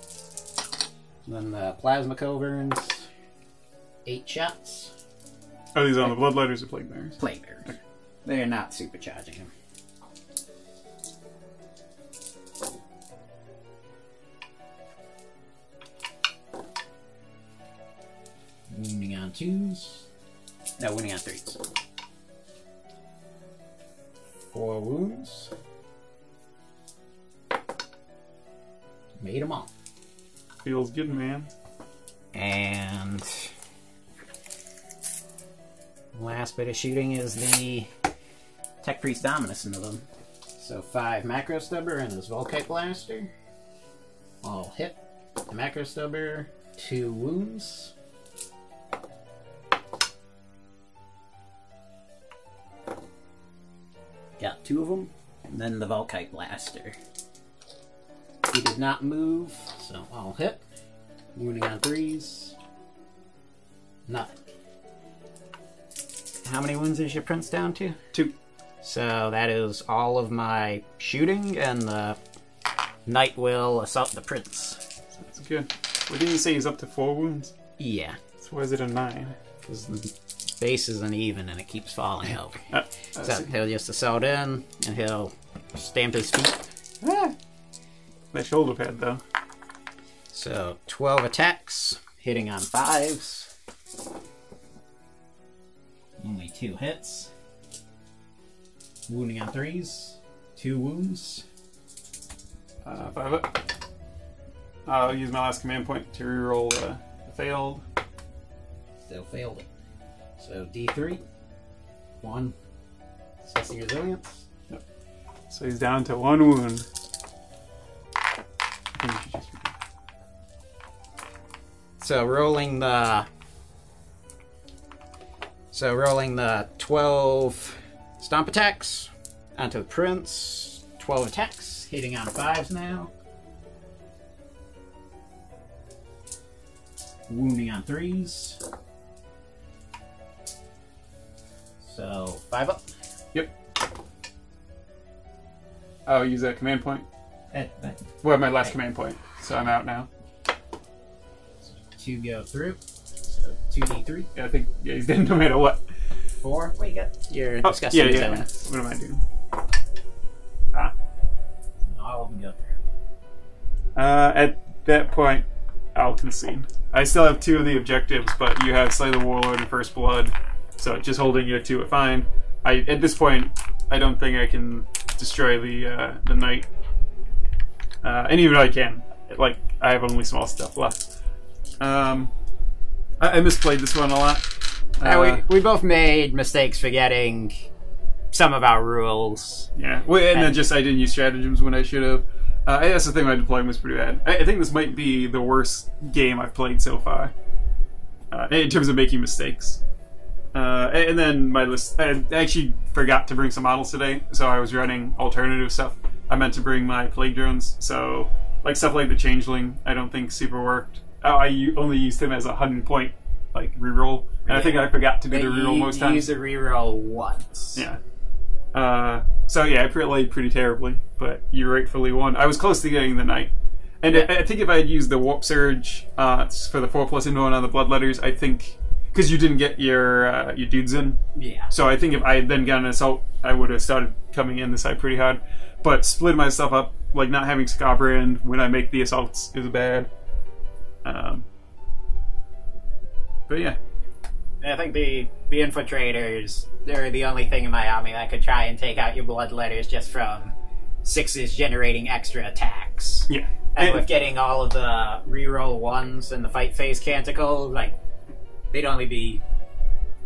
Then the Plasma Culverins. 8 shots. Are these on the Bloodlighters or Plague Bearers? Plague Bearers. Okay. They're not supercharging him. Wounding on 2s. No, wounding on 3s. 4 wounds. Made them all. Feels good, man. And last bit of shooting is the Tech Priest Dominus into them. So 5 Macro Stubber and his Volkite Blaster. All hit. The Macro Stubber, 2 wounds. Got 2 of them. And then the Volkite Blaster. He did not move, so I'll hit. Wounding on 3s. Nothing. How many wounds is your prince down to? 2. So that is all of my shooting, and the knight will assault the prince. That's good. What did you say he's up to 4 wounds? Yeah. So why is it a 9? Because the base is uneven and it keeps falling over. So see. he'll just assault in, and he'll stamp his feet. Ah. My shoulder pad, though. So 12 attacks, hitting on 5s. Only 2 hits. Wounding on 3s. 2 wounds. 5 up. I'll use my last command point to reroll the failed. Still failed it. So D3. 1. Assessing resilience. Yep. So he's down to 1 wound. I think you should just So rolling the 12 stomp attacks onto the prince. 12 attacks, hitting on 5s now. Wounding on 3s. So 5 up. Yep. I'll use that command point. That Well, my last command point. So I'm out now. 2 go through. So 2d3. Yeah, I think he's dead no matter what. 4. What you got? Your Oh, disgusting yeah. resilience. What am I doing? Ah. All of them go through. At that point, I'll concede. I still have 2 of the objectives, but you have Slay the Warlord and First Blood, so just holding you to it fine. At this point, I don't think I can destroy the knight. And even if I can, like, I have only small stuff left. I misplayed this one a lot. We both made mistakes forgetting some of our rules. Yeah, well, and then just I didn't use stratagems when I should have. That's the thing, my deployment was pretty bad. I think this might be the worst game I've played so far in terms of making mistakes. And then my list, I actually forgot to bring some models today, so I was running alternative stuff. I meant to bring my plague drones, so like stuff like the Changeling, I don't think super worked. I only used him as a 100-point like reroll, and I think I forgot to do the reroll most times. You used the reroll once. Yeah. So yeah, I played pretty terribly, but you rightfully won. I was close to getting the knight, and I think if I had used the warp surge for the 4+ indoor on the bloodletters, I think because you didn't get your dudes in. Yeah. So I think if I had then gotten an assault, I would have started coming in the side pretty hard. But split myself up, like not having Scarbrand when I make the assaults is bad. But yeah. I think the infiltrators, they're the only thing in my army that could try and take out your bloodletters just from 6s generating extra attacks. Yeah. And with getting all of the reroll 1s and the fight phase canticle, like they'd be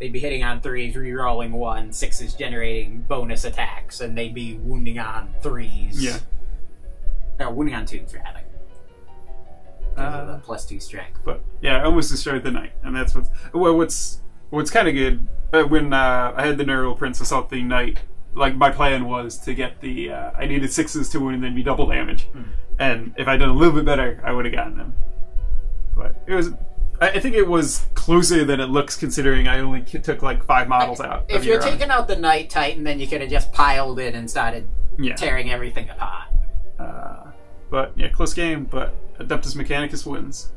hitting on 3s, rerolling 1, 6s generating bonus attacks, and they'd be wounding on 3s. Yeah. No, wounding on 2s rather. Because of the +2 strength. But yeah, I almost destroyed the knight, and that's what's kind of good. When I had the Neural Prince assault the knight, like my plan was to get the I needed 6s to win and then be double damage, and if I'd done a little bit better, I would have gotten them. But it was. I think it was closer than it looks, considering I only took like 5 models out. If you're taking out the Knight Titan, then you could have just piled in and started tearing everything apart. But yeah, close game, but Adeptus Mechanicus wins.